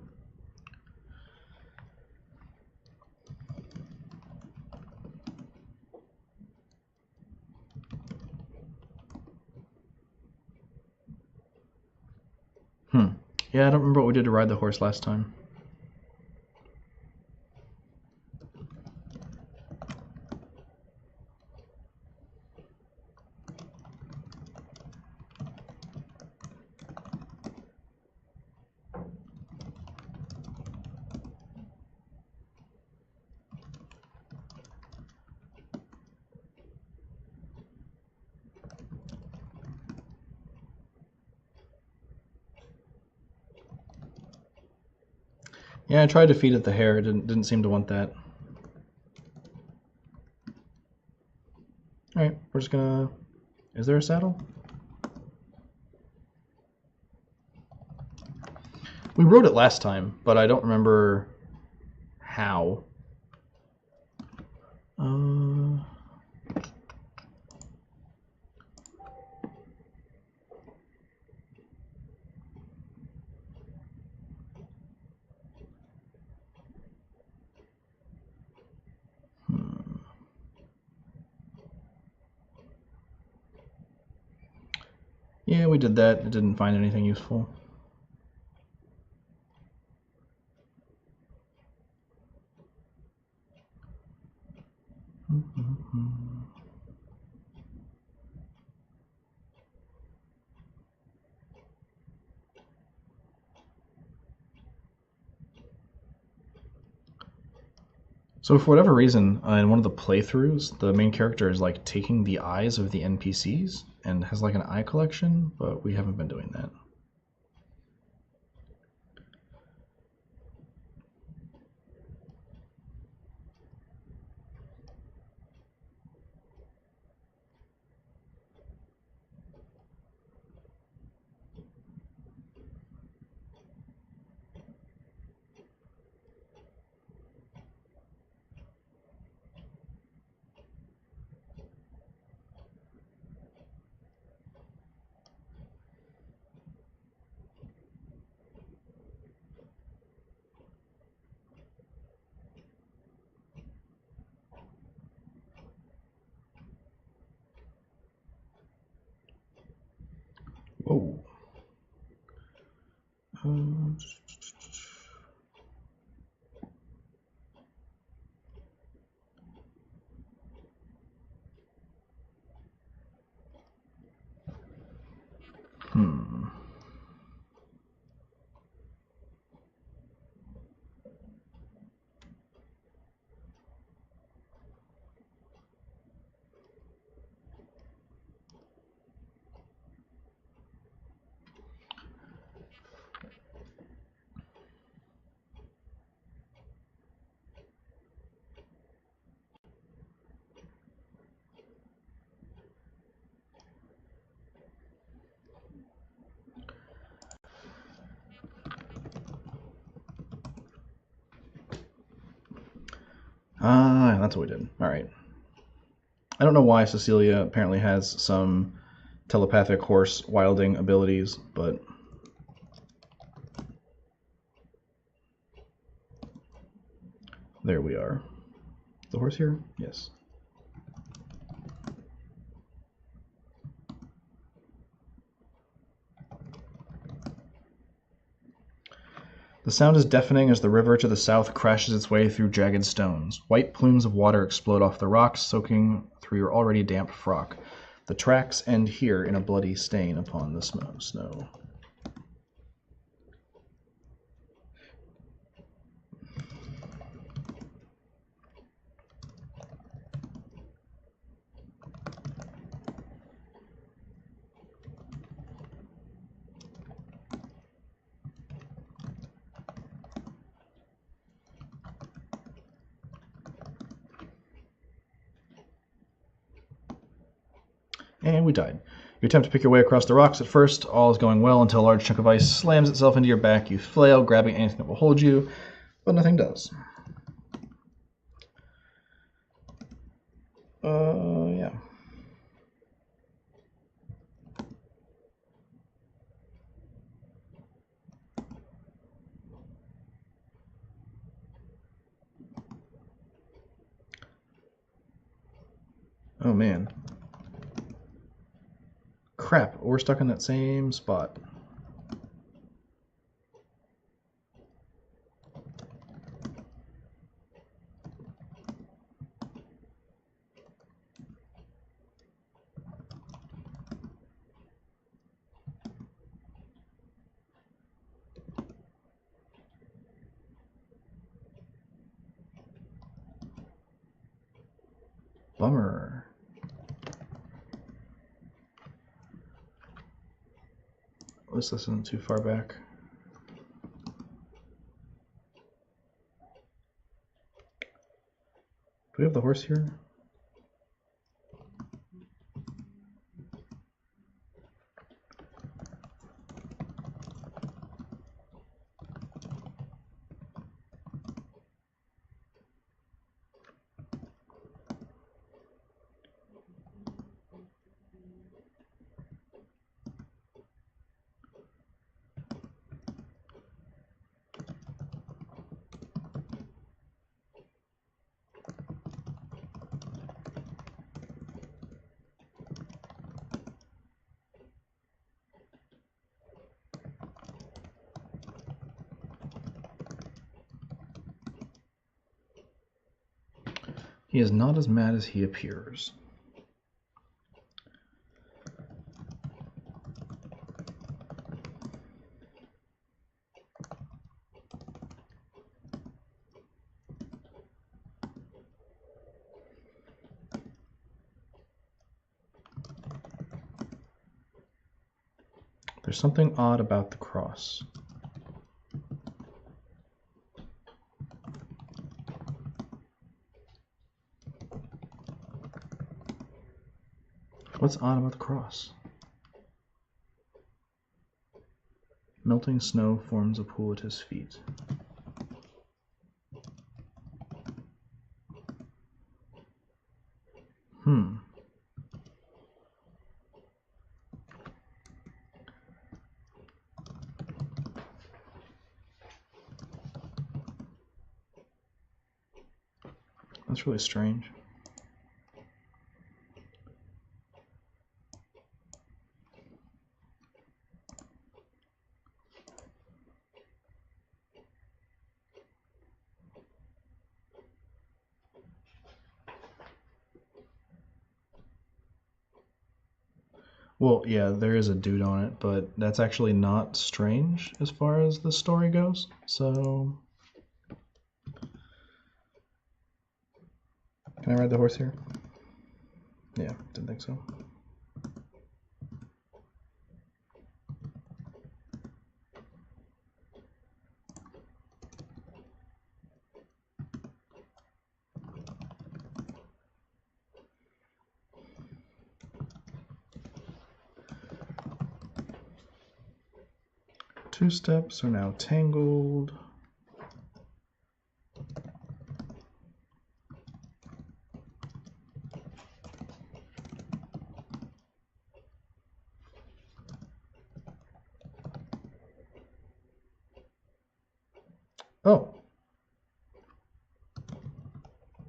Yeah, I don't remember what we did to ride the horse last time. Yeah, I tried to feed it the hare. It didn't seem to want that. All right, we're just gonna... Is there a saddle? We rode it last time, but I don't remember how. Yeah, we did that. It didn't find anything useful. So for whatever reason, in one of the playthroughs, the main character is like taking the eyes of the NPCs and has like an eye collection, but we haven't been doing that. Whoa. That's what we did. All right. I don't know why Cecilia apparently has some telepathic horse wilding abilities, but there we are. Is the horse here? Yes. The sound is deafening as the river to the south crashes its way through jagged stones. White plumes of water explode off the rocks, soaking through your already damp frock. The tracks end here in a bloody stain upon the snow. And we died. You attempt to pick your way across the rocks at first. All is going well until a large chunk of ice slams itself into your back. You flail, grabbing anything that will hold you, but nothing does. Yeah. Oh man. Crap, we're stuck in that same spot. Bummer. At least this isn't too far back. Do we have the horse here? He is not as mad as he appears. There's something odd about the cross. What's odd about the cross? Melting snow forms a pool at his feet. That's really strange. Well, yeah, there is a dude on it, but that's actually not strange as far as the story goes, so... Can I ride the horse here? Yeah, didn't think so. Two steps are now tangled. Oh.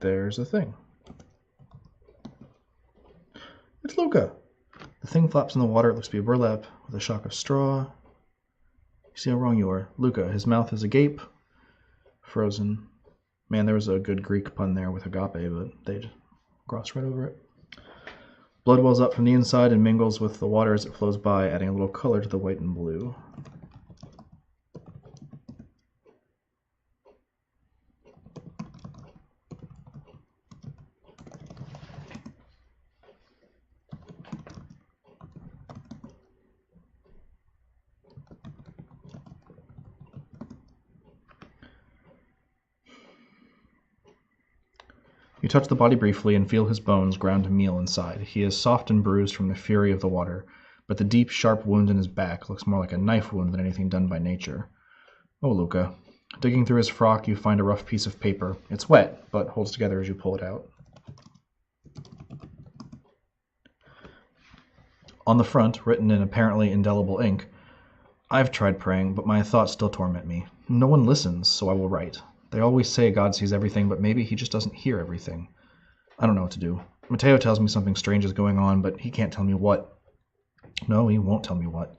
There's a thing. It's Luca. The thing flops in the water. It looks to be a burlap with a shock of straw. You see how wrong you are. Luca, his mouth is agape, frozen. Man, there was a good Greek pun there with agape, but they just glossed right over it. Blood wells up from the inside and mingles with the water as it flows by, adding a little color to the white and blue. You touch the body briefly and feel his bones ground to meal inside. He is soft and bruised from the fury of the water, but the deep, sharp wound in his back looks more like a knife wound than anything done by nature. Oh, Luca. Digging through his frock, you find a rough piece of paper. It's wet, but holds together as you pull it out. On the front, written in apparently indelible ink, I've tried praying, but my thoughts still torment me. No one listens, so I will write. They always say God sees everything, but maybe he just doesn't hear everything. I don't know what to do. Mateo tells me something strange is going on, but he can't tell me what. No, he won't tell me what.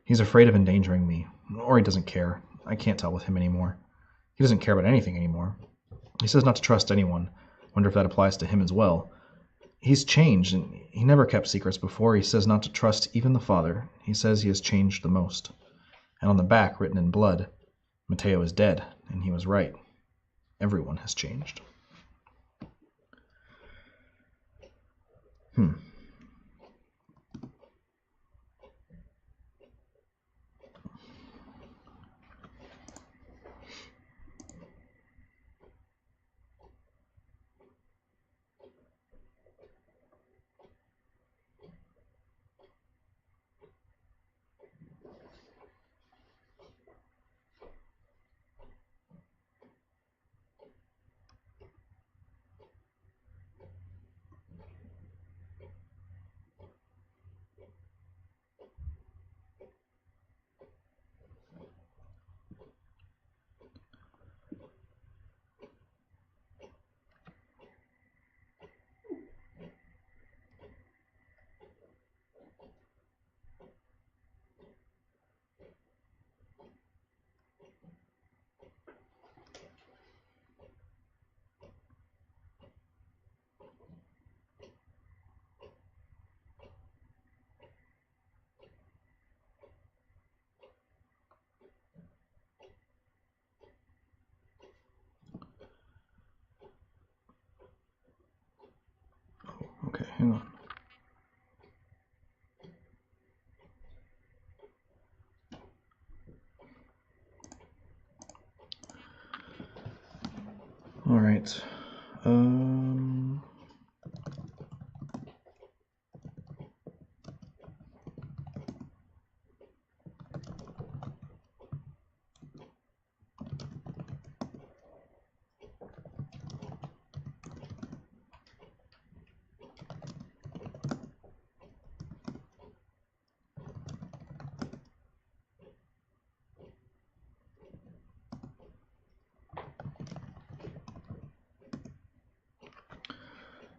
He's afraid of endangering me, or he doesn't care. I can't tell with him anymore. He doesn't care about anything anymore. He says not to trust anyone. Wonder if that applies to him as well. He's changed, and he never kept secrets before. He says not to trust even the father. He says he has changed the most. And on the back, written in blood, Mateo is dead, and he was right. Everyone has changed. Okay, hang on. All right.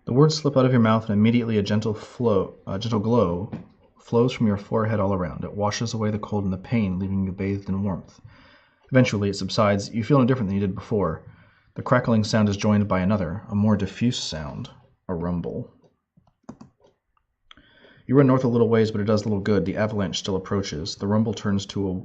The words slip out of your mouth, and immediately a gentle glow flows from your forehead all around. It washes away the cold and the pain, leaving you bathed in warmth. Eventually it subsides. You feel no different than you did before. The crackling sound is joined by another, a more diffuse sound, a rumble. You run north a little ways, but it does little good. The avalanche still approaches. The rumble turns to a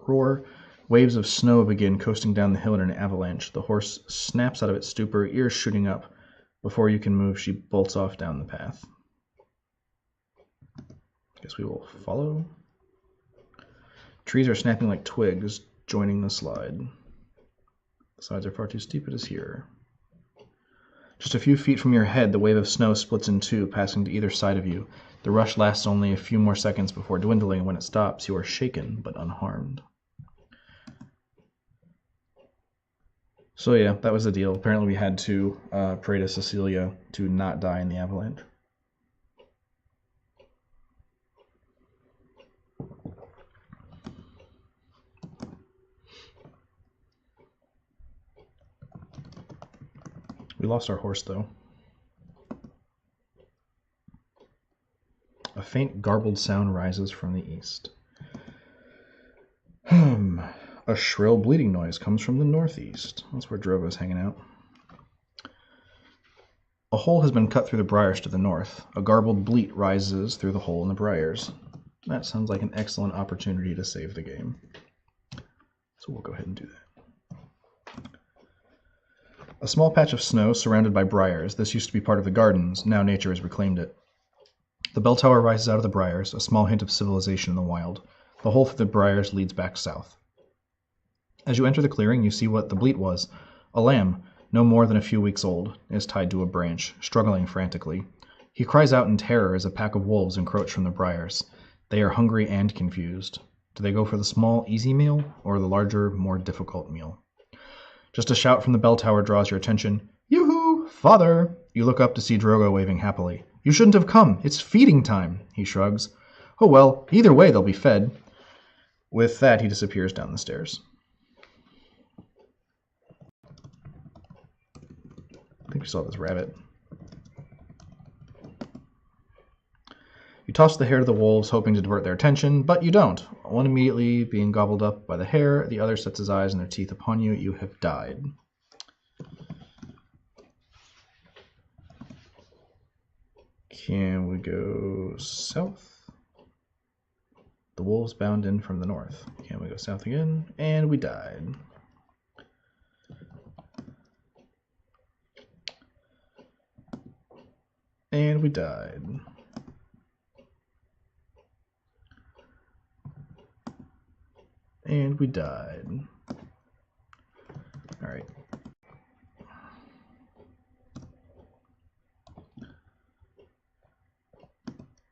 roar. Waves of snow begin coasting down the hill in an avalanche. The horse snaps out of its stupor, ears shooting up. Before you can move, she bolts off down the path. Guess we will follow. Trees are snapping like twigs, joining the slide. The sides are far too steep, it is here. Just a few feet from your head, the wave of snow splits in two, passing to either side of you. The rush lasts only a few more seconds before dwindling, and when it stops, you are shaken but unharmed. So yeah, that was the deal. Apparently we had to pray to Cecilia to not die in the avalanche. We lost our horse, though. A faint garbled sound rises from the east. A shrill bleating noise comes from the northeast. That's where Drogo's hanging out. A hole has been cut through the briars to the north. A garbled bleat rises through the hole in the briars. That sounds like an excellent opportunity to save the game. So we'll go ahead and do that. A small patch of snow surrounded by briars. This used to be part of the gardens. Now nature has reclaimed it. The bell tower rises out of the briars, a small hint of civilization in the wild. The hole through the briars leads back south. As you enter the clearing, you see what the bleat was. A lamb, no more than a few weeks old, is tied to a branch, struggling frantically. He cries out in terror as a pack of wolves encroach from the briars. They are hungry and confused. Do they go for the small, easy meal, or the larger, more difficult meal? Just a shout from the bell tower draws your attention. Yoo-hoo! Father! You look up to see Drogo waving happily. You shouldn't have come. It's feeding time, he shrugs. Oh well, either way they'll be fed. With that, he disappears down the stairs. I think we saw this rabbit. You toss the hare to the wolves, hoping to divert their attention, but you don't. One immediately being gobbled up by the hare, the other sets his eyes and their teeth upon you. You have died. Can we go south? The wolves bound in from the north. Can we go south again? And we died. And we died. And we died. All right.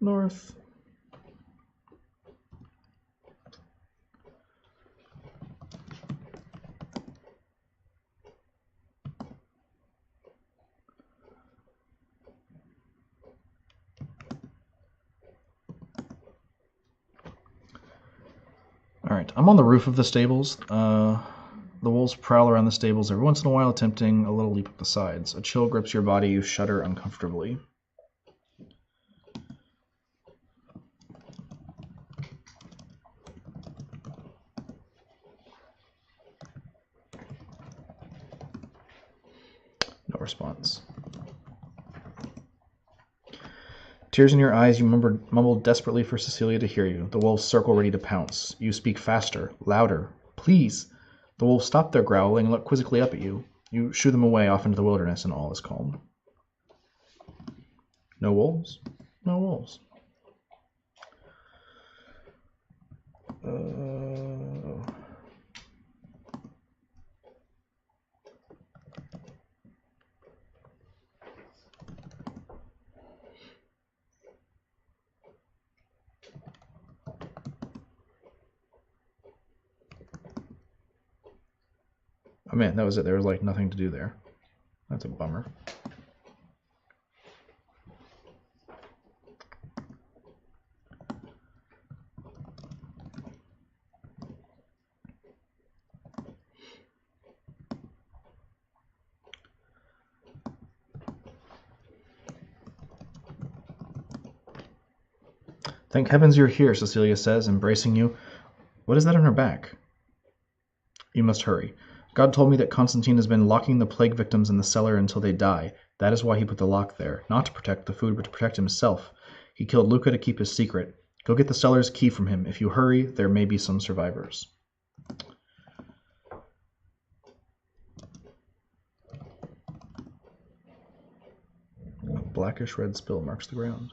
North. Alright, I'm on the roof of the stables. The wolves prowl around the stables every once in a while, attempting a little leap up the sides. A chill grips your body, you shudder uncomfortably. No response. Tears in your eyes, you mumble desperately for Cecilia to hear you. The wolves circle ready to pounce. You speak faster, louder. Please! The wolves stop their growling and look quizzically up at you. You shoo them away off into the wilderness and all is calm. No wolves? No wolves. Oh man, that was it. There was like nothing to do there. That's a bummer. Thank heavens you're here, Cecilia says, embracing you. What is that on her back? You must hurry. God told me that Constantine has been locking the plague victims in the cellar until they die. That is why he put the lock there, not to protect the food, but to protect himself. He killed Luca to keep his secret. Go get the cellar's key from him. If you hurry, there may be some survivors. A blackish red spill marks the ground.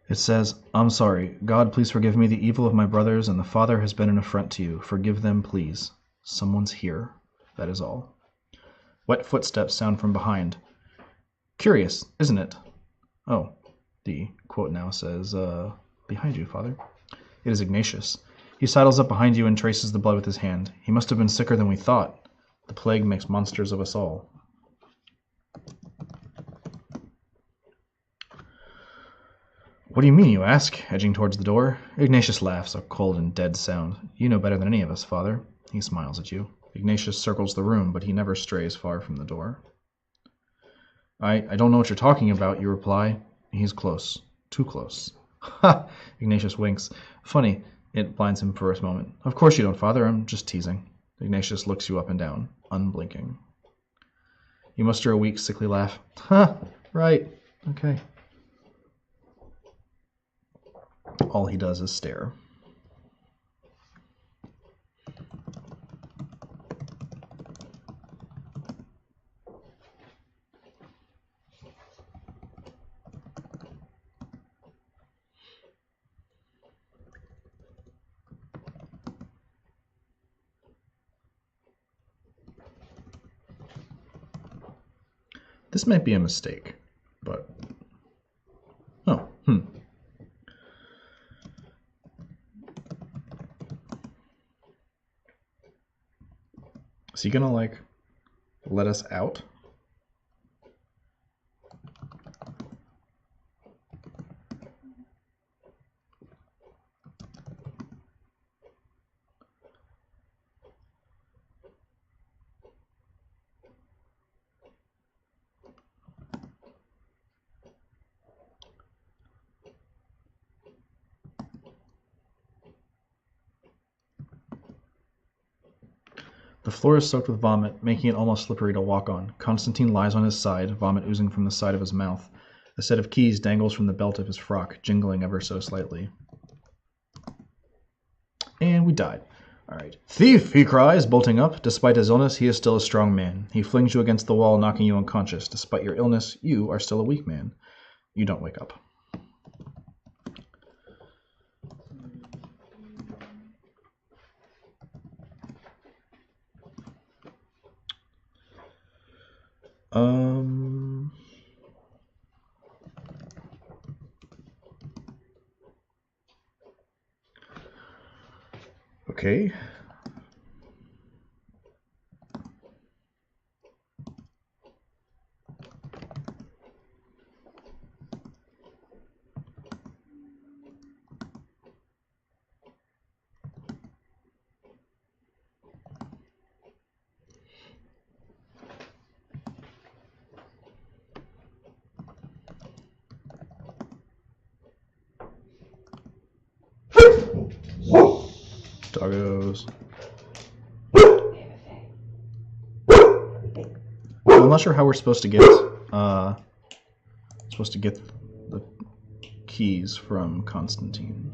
It says, I'm sorry. God, please forgive me the evil of my brothers, and the Father has been an affront to you. Forgive them, please. Someone's here. That is all. Wet footsteps sound from behind. Curious, isn't it? Oh, the quote now says, behind you, Father. It is Ignatius. He sidles up behind you and traces the blood with his hand. He must have been sicker than we thought. The plague makes monsters of us all. What do you mean, you ask, edging towards the door? Ignatius laughs, a cold and dead sound. You know better than any of us, Father. He smiles at you. Ignatius circles the room, but he never strays far from the door. I don't know what you're talking about, you reply. He's close. Too close. Ha! Ignatius winks. Funny. It blinds him for a moment. Of course you don't, Father. I'm just teasing. Ignatius looks you up and down, unblinking. You muster a weak, sickly laugh. Ha! Right. Okay. All he does is stare. This might be a mistake, but... Oh, Is he gonna, like, let us out? The floor is soaked with vomit, making it almost slippery to walk on. Constantine lies on his side, vomit oozing from the side of his mouth. A set of keys dangles from the belt of his frock, jingling ever so slightly. And we died. Alright. Thief, he cries, bolting up. Despite his illness, he is still a strong man. He flings you against the wall, knocking you unconscious. Despite your illness, you are still a weak man. You don't wake up. Okay. Doggos. I'm not sure how we're supposed to get the keys from Constantine.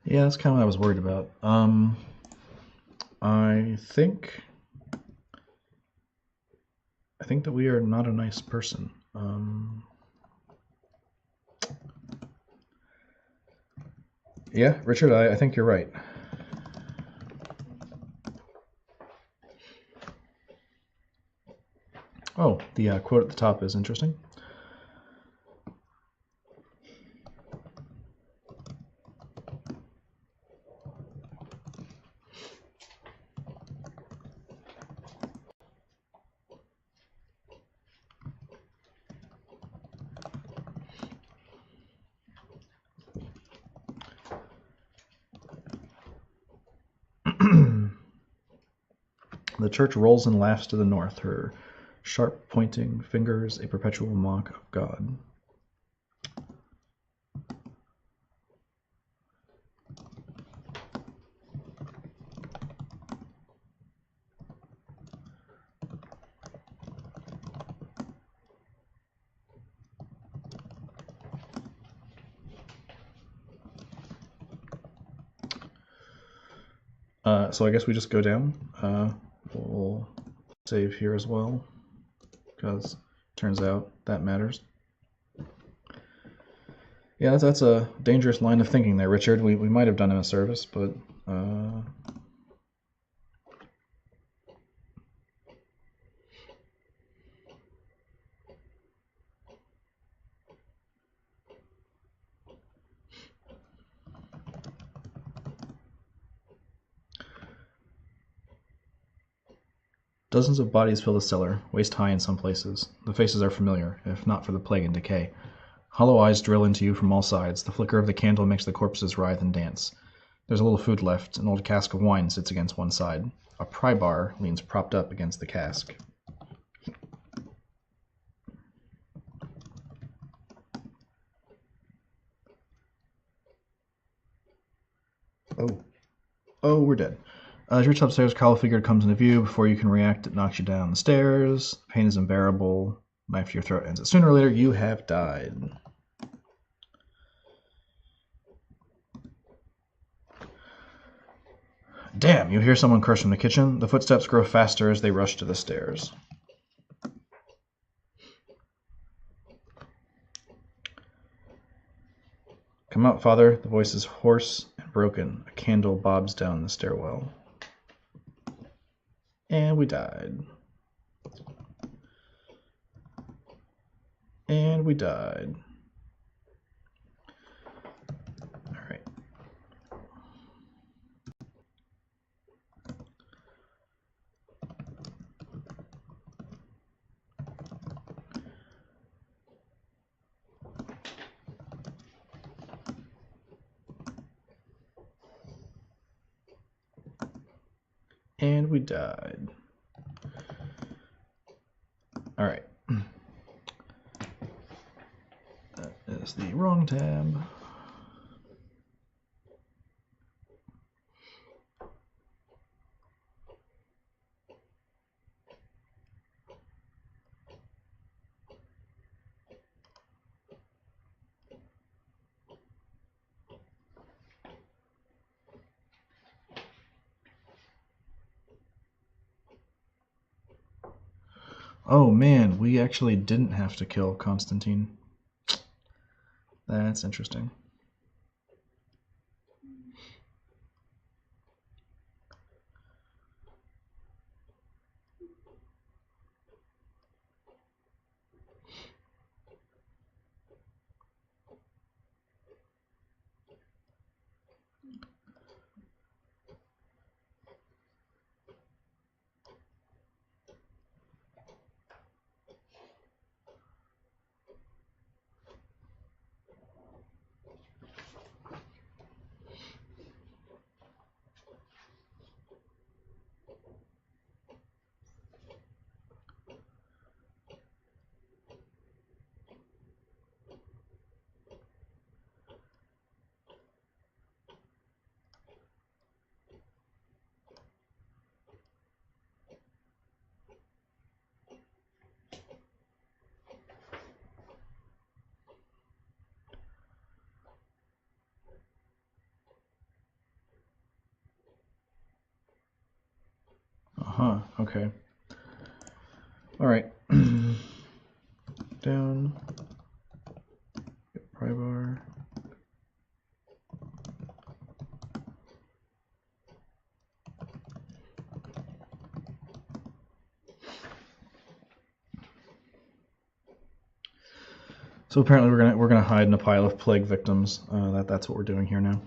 Yeah, that's kind of what I was worried about. I think that we are not a nice person. Yeah, Richard, I think you're right. Oh, the quote at the top is interesting. The church rolls and laughs to the north, her sharp pointing fingers a perpetual mock of God. So I guess we just go down. We'll save here as well, because turns out that matters. Yeah, that's a dangerous line of thinking there, Richard. We might have done him a service, but dozens of bodies fill the cellar, waist high in some places. The faces are familiar, if not for the plague and decay. Hollow eyes drill into you from all sides. The flicker of the candle makes the corpses writhe and dance. There's a little food left. An old cask of wine sits against one side. A pry bar leans propped up against the cask. Oh, we're dead. As you reach upstairs, Kyle figure comes into view. Before you can react, it knocks you down the stairs. Pain is unbearable. Knife to your throat ends it. Sooner or later, you have died. Damn, you hear someone curse from the kitchen. The footsteps grow faster as they rush to the stairs. Come out, father. The voice is hoarse and broken. A candle bobs down the stairwell. And we died. And we died. All right. And we died. All right. That is the wrong tab. Oh man, we actually didn't have to kill Constantine. That's interesting. Okay. All right. Down. Get pry bar. So apparently we're gonna hide in a pile of plague victims. That's what we're doing here now.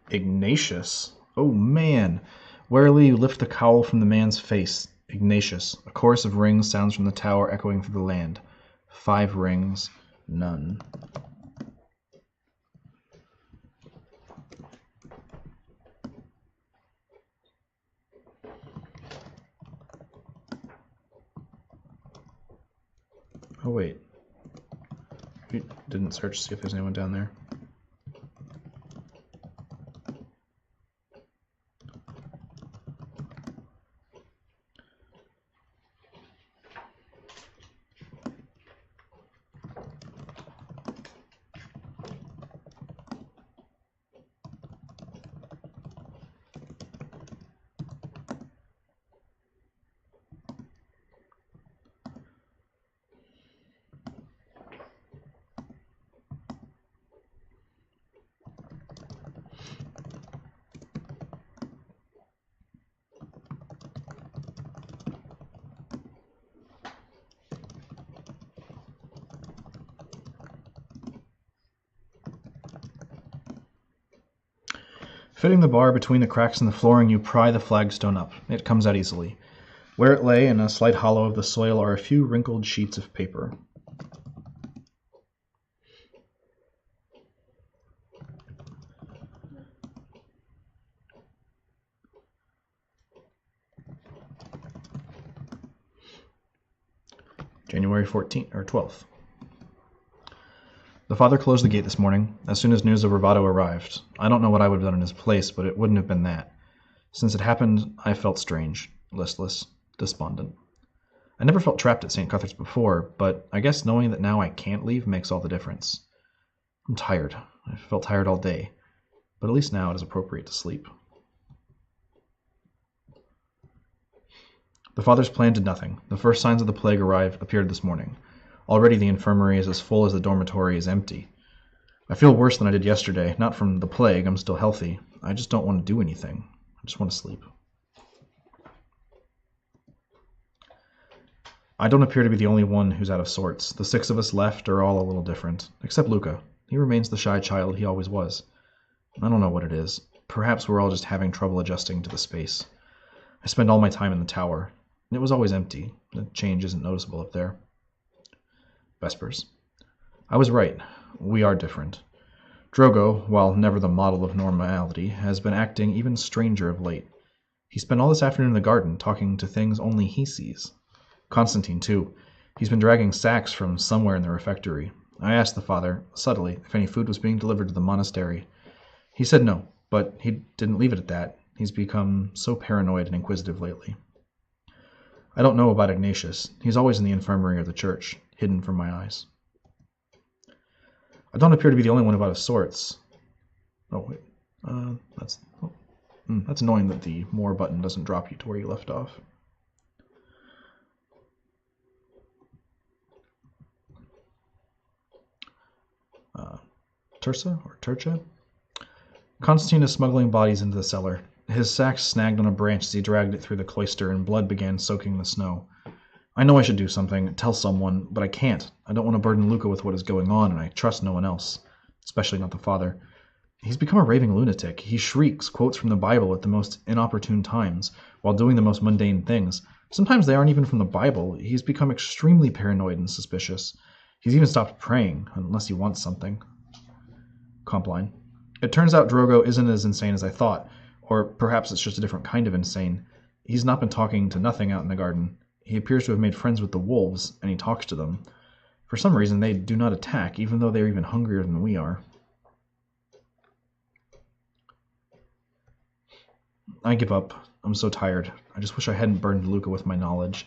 Ignatius. Oh man. Warily you lift the cowl from the man's face. Ignatius. A chorus of rings sounds from the tower echoing through the land. 5 rings. None. Oh wait. We didn't search to see if there's anyone down there. Fitting the bar between the cracks in the flooring, you pry the flagstone up. It comes out easily. Where it lay, in a slight hollow of the soil, are a few wrinkled sheets of paper. January 14th or 12th. The father closed the gate this morning, as soon as news of Bravado arrived. I don't know what I would have done in his place, but it wouldn't have been that. Since it happened, I felt strange, listless, despondent. I never felt trapped at St. Cuthbert's before, but I guess knowing that now I can't leave makes all the difference. I'm tired. I felt tired all day, but at least now it is appropriate to sleep. The father's plan did nothing. The first signs of the plague appeared this morning. Already the infirmary is as full as the dormitory is empty. I feel worse than I did yesterday, not from the plague, I'm still healthy. I just don't want to do anything. I just want to sleep. I don't appear to be the only one who's out of sorts. The 6 of us left are all a little different, except Luca. He remains the shy child he always was. I don't know what it is. Perhaps we're all just having trouble adjusting to the space. I spend all my time in the tower. It was always empty. The change isn't noticeable up there. Vespers. I was right. We are different. Drogo, while never the model of normality, has been acting even stranger of late. He spent all this afternoon in the garden, talking to things only he sees. Constantine, too. He's been dragging sacks from somewhere in the refectory. I asked the father, subtly, if any food was being delivered to the monastery. He said no, but he didn't leave it at that. He's become so paranoid and inquisitive lately. I don't know about Ignatius. He's always in the infirmary or the church, hidden from my eyes. I don't appear to be the only one out of sorts. Oh, wait. That's annoying that the more button doesn't drop you to where you left off. Tursa or Turcha? Constantine is smuggling bodies into the cellar. His sack snagged on a branch as he dragged it through the cloister, and blood began soaking the snow. I know I should do something, tell someone, but I can't. I don't want to burden Luca with what is going on, and I trust no one else, especially not the father. He's become a raving lunatic. He shrieks, quotes from the Bible at the most inopportune times, while doing the most mundane things. Sometimes they aren't even from the Bible. He's become extremely paranoid and suspicious. He's even stopped praying, unless he wants something. Compline. It turns out Drogo isn't as insane as I thought, or perhaps it's just a different kind of insane. He's not been talking to nothing out in the garden. He appears to have made friends with the wolves, and he talks to them. For some reason, they do not attack, even though they're even hungrier than we are. I give up. I'm so tired. I just wish I hadn't burned Luca with my knowledge.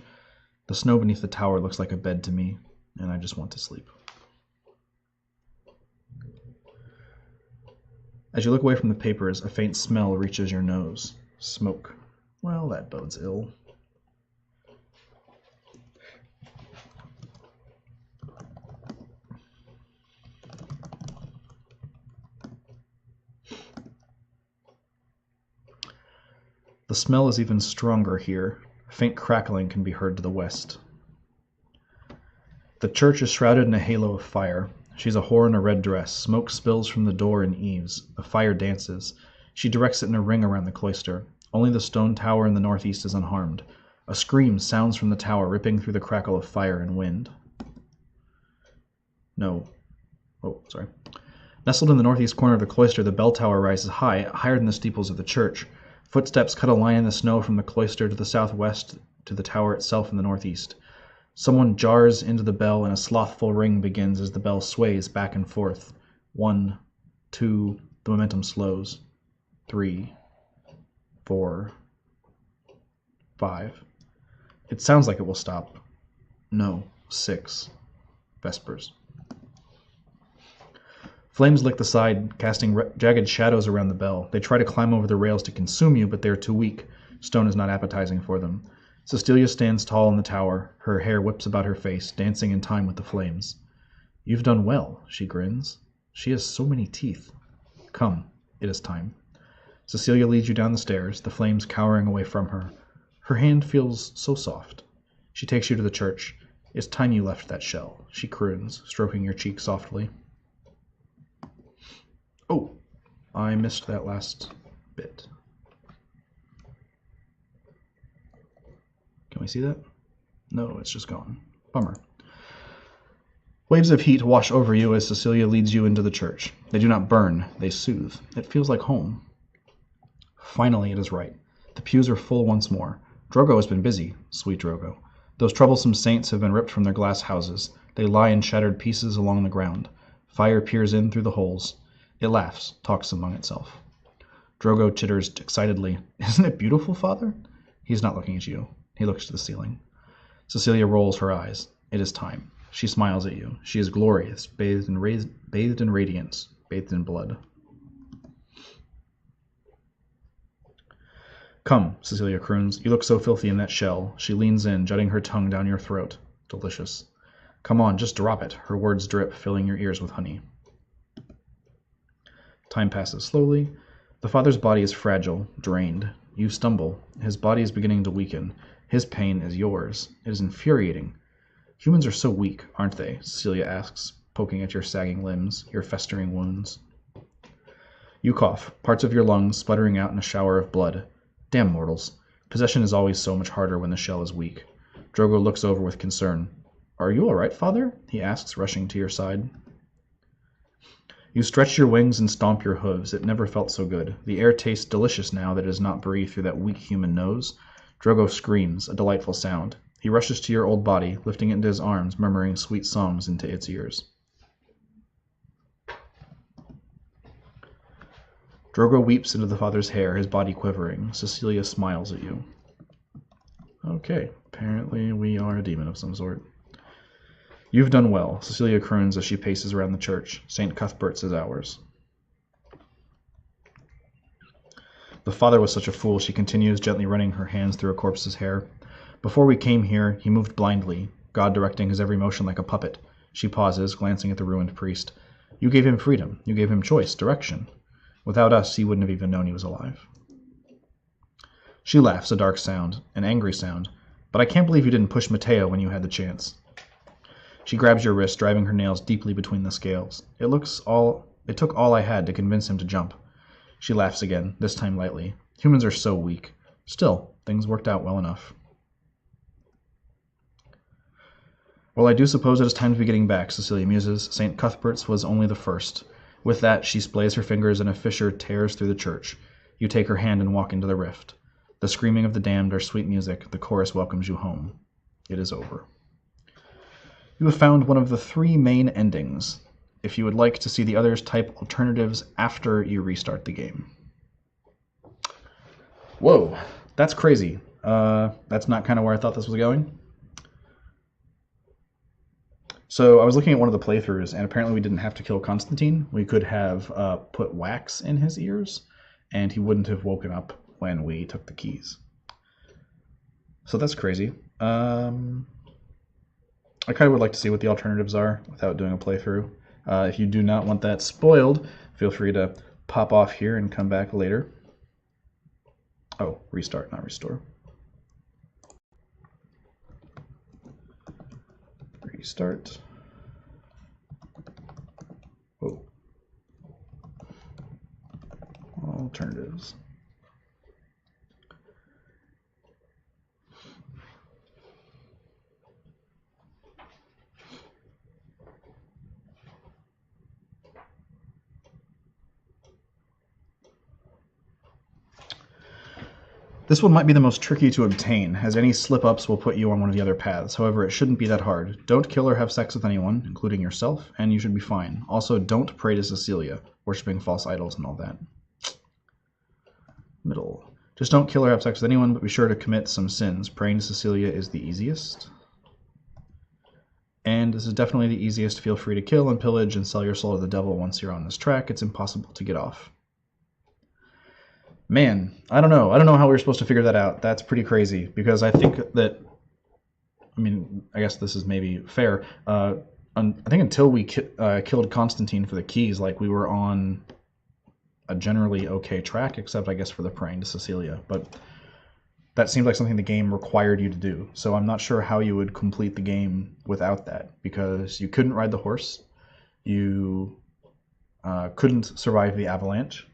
The snow beneath the tower looks like a bed to me, and I just want to sleep. As you look away from the papers, a faint smell reaches your nose. Smoke. Well, that bodes ill. The smell is even stronger here. A faint crackling can be heard to the west. The church is shrouded in a halo of fire. She's a whore in a red dress. Smoke spills from the door and eaves. The fire dances. She directs it in a ring around the cloister. Only the stone tower in the northeast is unharmed. A scream sounds from the tower, ripping through the crackle of fire and wind. Nestled in the northeast corner of the cloister, the bell tower rises high, higher than the steeples of the church. Footsteps cut a line in the snow from the cloister to the southwest to the tower itself in the northeast. Someone jars into the bell, and a slothful ring begins as the bell sways back and forth. 1, 2, the momentum slows. 3, 4, 5. It sounds like it will stop. No. 6. Vespers. Flames lick the side, casting jagged shadows around the bell. They try to climb over the rails to consume you, but they are too weak. Stone is not appetizing for them. Cecilia stands tall in the tower. Her hair whips about her face, dancing in time with the flames. You've done well, she grins. She has so many teeth. Come, it is time. Cecilia leads you down the stairs, the flames cowering away from her. Her hand feels so soft. She takes you to the church. It's time you left that shell, she croons, stroking your cheek softly. Oh, I missed that last bit. Can we see that? No, it's just gone. Bummer. Waves of heat wash over you as Cecilia leads you into the church. They do not burn, they soothe. It feels like home. Finally, it is right. The pews are full once more. Drogo has been busy, sweet Drogo. Those troublesome saints have been ripped from their glass houses. They lie in shattered pieces along the ground. Fire peers in through the holes. It laughs, talks among itself. Drogo chitters excitedly. Isn't it beautiful, Father? He's not looking at you. He looks to the ceiling. Cecilia rolls her eyes. It is time. She smiles at you. She is glorious, bathed in radiance, bathed in blood. Come, Cecilia croons. You look so filthy in that shell. She leans in, jutting her tongue down your throat. Delicious. Come on, just drop it. Her words drip, filling your ears with honey. Time passes slowly. The father's body is fragile, drained. You stumble. His body is beginning to weaken. His pain is yours. It is infuriating. Humans are so weak, aren't they? Cecilia asks, poking at your sagging limbs, your festering wounds. You cough, parts of your lungs sputtering out in a shower of blood. Damn mortals. Possession is always so much harder when the shell is weak. Drogo looks over with concern. Are you all right, Father? He asks, rushing to your side. You stretch your wings and stomp your hooves. It never felt so good. The air tastes delicious now that it is not breathed through that weak human nose. Drogo screams, a delightful sound. He rushes to your old body, lifting it into his arms, murmuring sweet songs into its ears. Drogo weeps into the father's hair, his body quivering. Cecilia smiles at you. Okay, apparently we are a demon of some sort. You've done well, Cecilia croons as she paces around the church. St. Cuthbert's is ours. The father was such a fool, she continues, gently running her hands through a corpse's hair. Before we came here, he moved blindly, God directing his every motion like a puppet. She pauses, glancing at the ruined priest. You gave him freedom. You gave him choice, direction. Without us, he wouldn't have even known he was alive. She laughs, a dark sound, an angry sound. But I can't believe you didn't push Mateo when you had the chance. She grabs your wrist, driving her nails deeply between the scales. It took all I had to convince him to jump. She laughs again, this time lightly. Humans are so weak. Still, things worked out well enough. Well, I do suppose it is time to be getting back, Cecilia muses. St. Cuthbert's was only the first. With that, she splays her fingers and a fissure tears through the church. You take her hand and walk into the rift. The screaming of the damned are sweet music. The chorus welcomes you home. It is over. You have found one of the 3 main endings. If you would like to see the others, type alternatives after you restart the game. Whoa, that's crazy. That's not kind of where I thought this was going. So I was looking at one of the playthroughs, and apparently we didn't have to kill Constantine. We could have put wax in his ears, and he wouldn't have woken up when we took the keys. So that's crazy. I kind of would like to see what the alternatives are without doing a playthrough. If you do not want that spoiled, feel free to pop off here and come back later. Oh, restart, not restore. Restart. Whoa. Alternatives. This one might be the most tricky to obtain, as any slip-ups will put you on one of the other paths. However, it shouldn't be that hard. Don't kill or have sex with anyone, including yourself, and you should be fine. Also, don't pray to Cecilia, worshipping false idols and all that. Middle. Just don't kill or have sex with anyone, but be sure to commit some sins. Praying to Cecilia is the easiest. And this is definitely the easiest. Feel free to kill and pillage and sell your soul to the devil once you're on this track. It's impossible to get off. Man, I don't know. I don't know how we were supposed to figure that out. That's pretty crazy, because I think that, I mean, I guess this is maybe fair. I think until we killed Constantine for the keys, like, we were on a generally okay track, except I guess for the praying to Cecilia. But that seemed like something the game required you to do. So I'm not sure how you would complete the game without that, because you couldn't ride the horse. You couldn't survive the avalanche.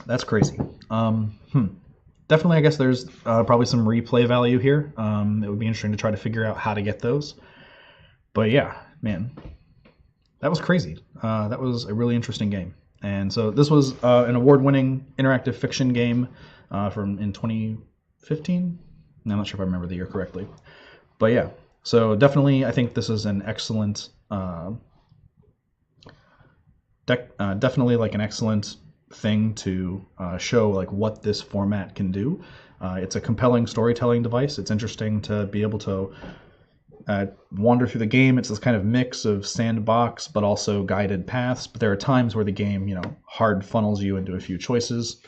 That's crazy. Definitely, I guess there's probably some replay value here. It would be interesting to try to figure out how to get those. But yeah, man, that was crazy. That was a really interesting game. And so this was an award-winning interactive fiction game in 2015. I'm not sure if I remember the year correctly. But yeah, So definitely, I think this is an excellent, definitely like an excellent thing to show like what this format can do. It's a compelling storytelling device. It's interesting to be able to wander through the game. It's this kind of mix of sandbox but also guided paths. But there are times where the game, hard funnels you into a few choices.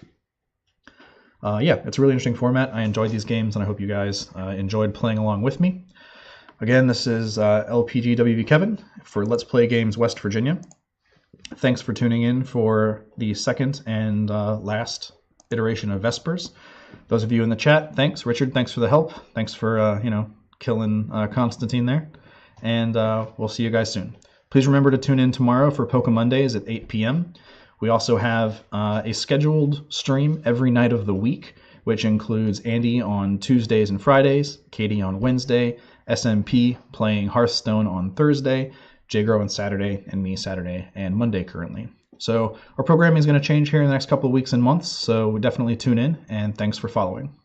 Yeah, it's a really interesting format. I enjoyed these games, and I hope you guys enjoyed playing along with me. Again, this is LPGWV Kevin for Let's Play Games West Virginia. Thanks for tuning in for the second and last iteration of Vespers. Those of you in the chat, thanks. Richard, thanks for the help. Thanks for, killing Constantine there. And we'll see you guys soon. Please remember to tune in tomorrow for Poke Mondays at 8 p.m. We also have a scheduled stream every night of the week, which includes Andy on Tuesdays and Fridays, Katie on Wednesday, SMP playing Hearthstone on Thursday, Jagro on Saturday, and me Saturday and Monday currently. So our programming is going to change here in the next couple of weeks and months, so definitely tune in, and thanks for following.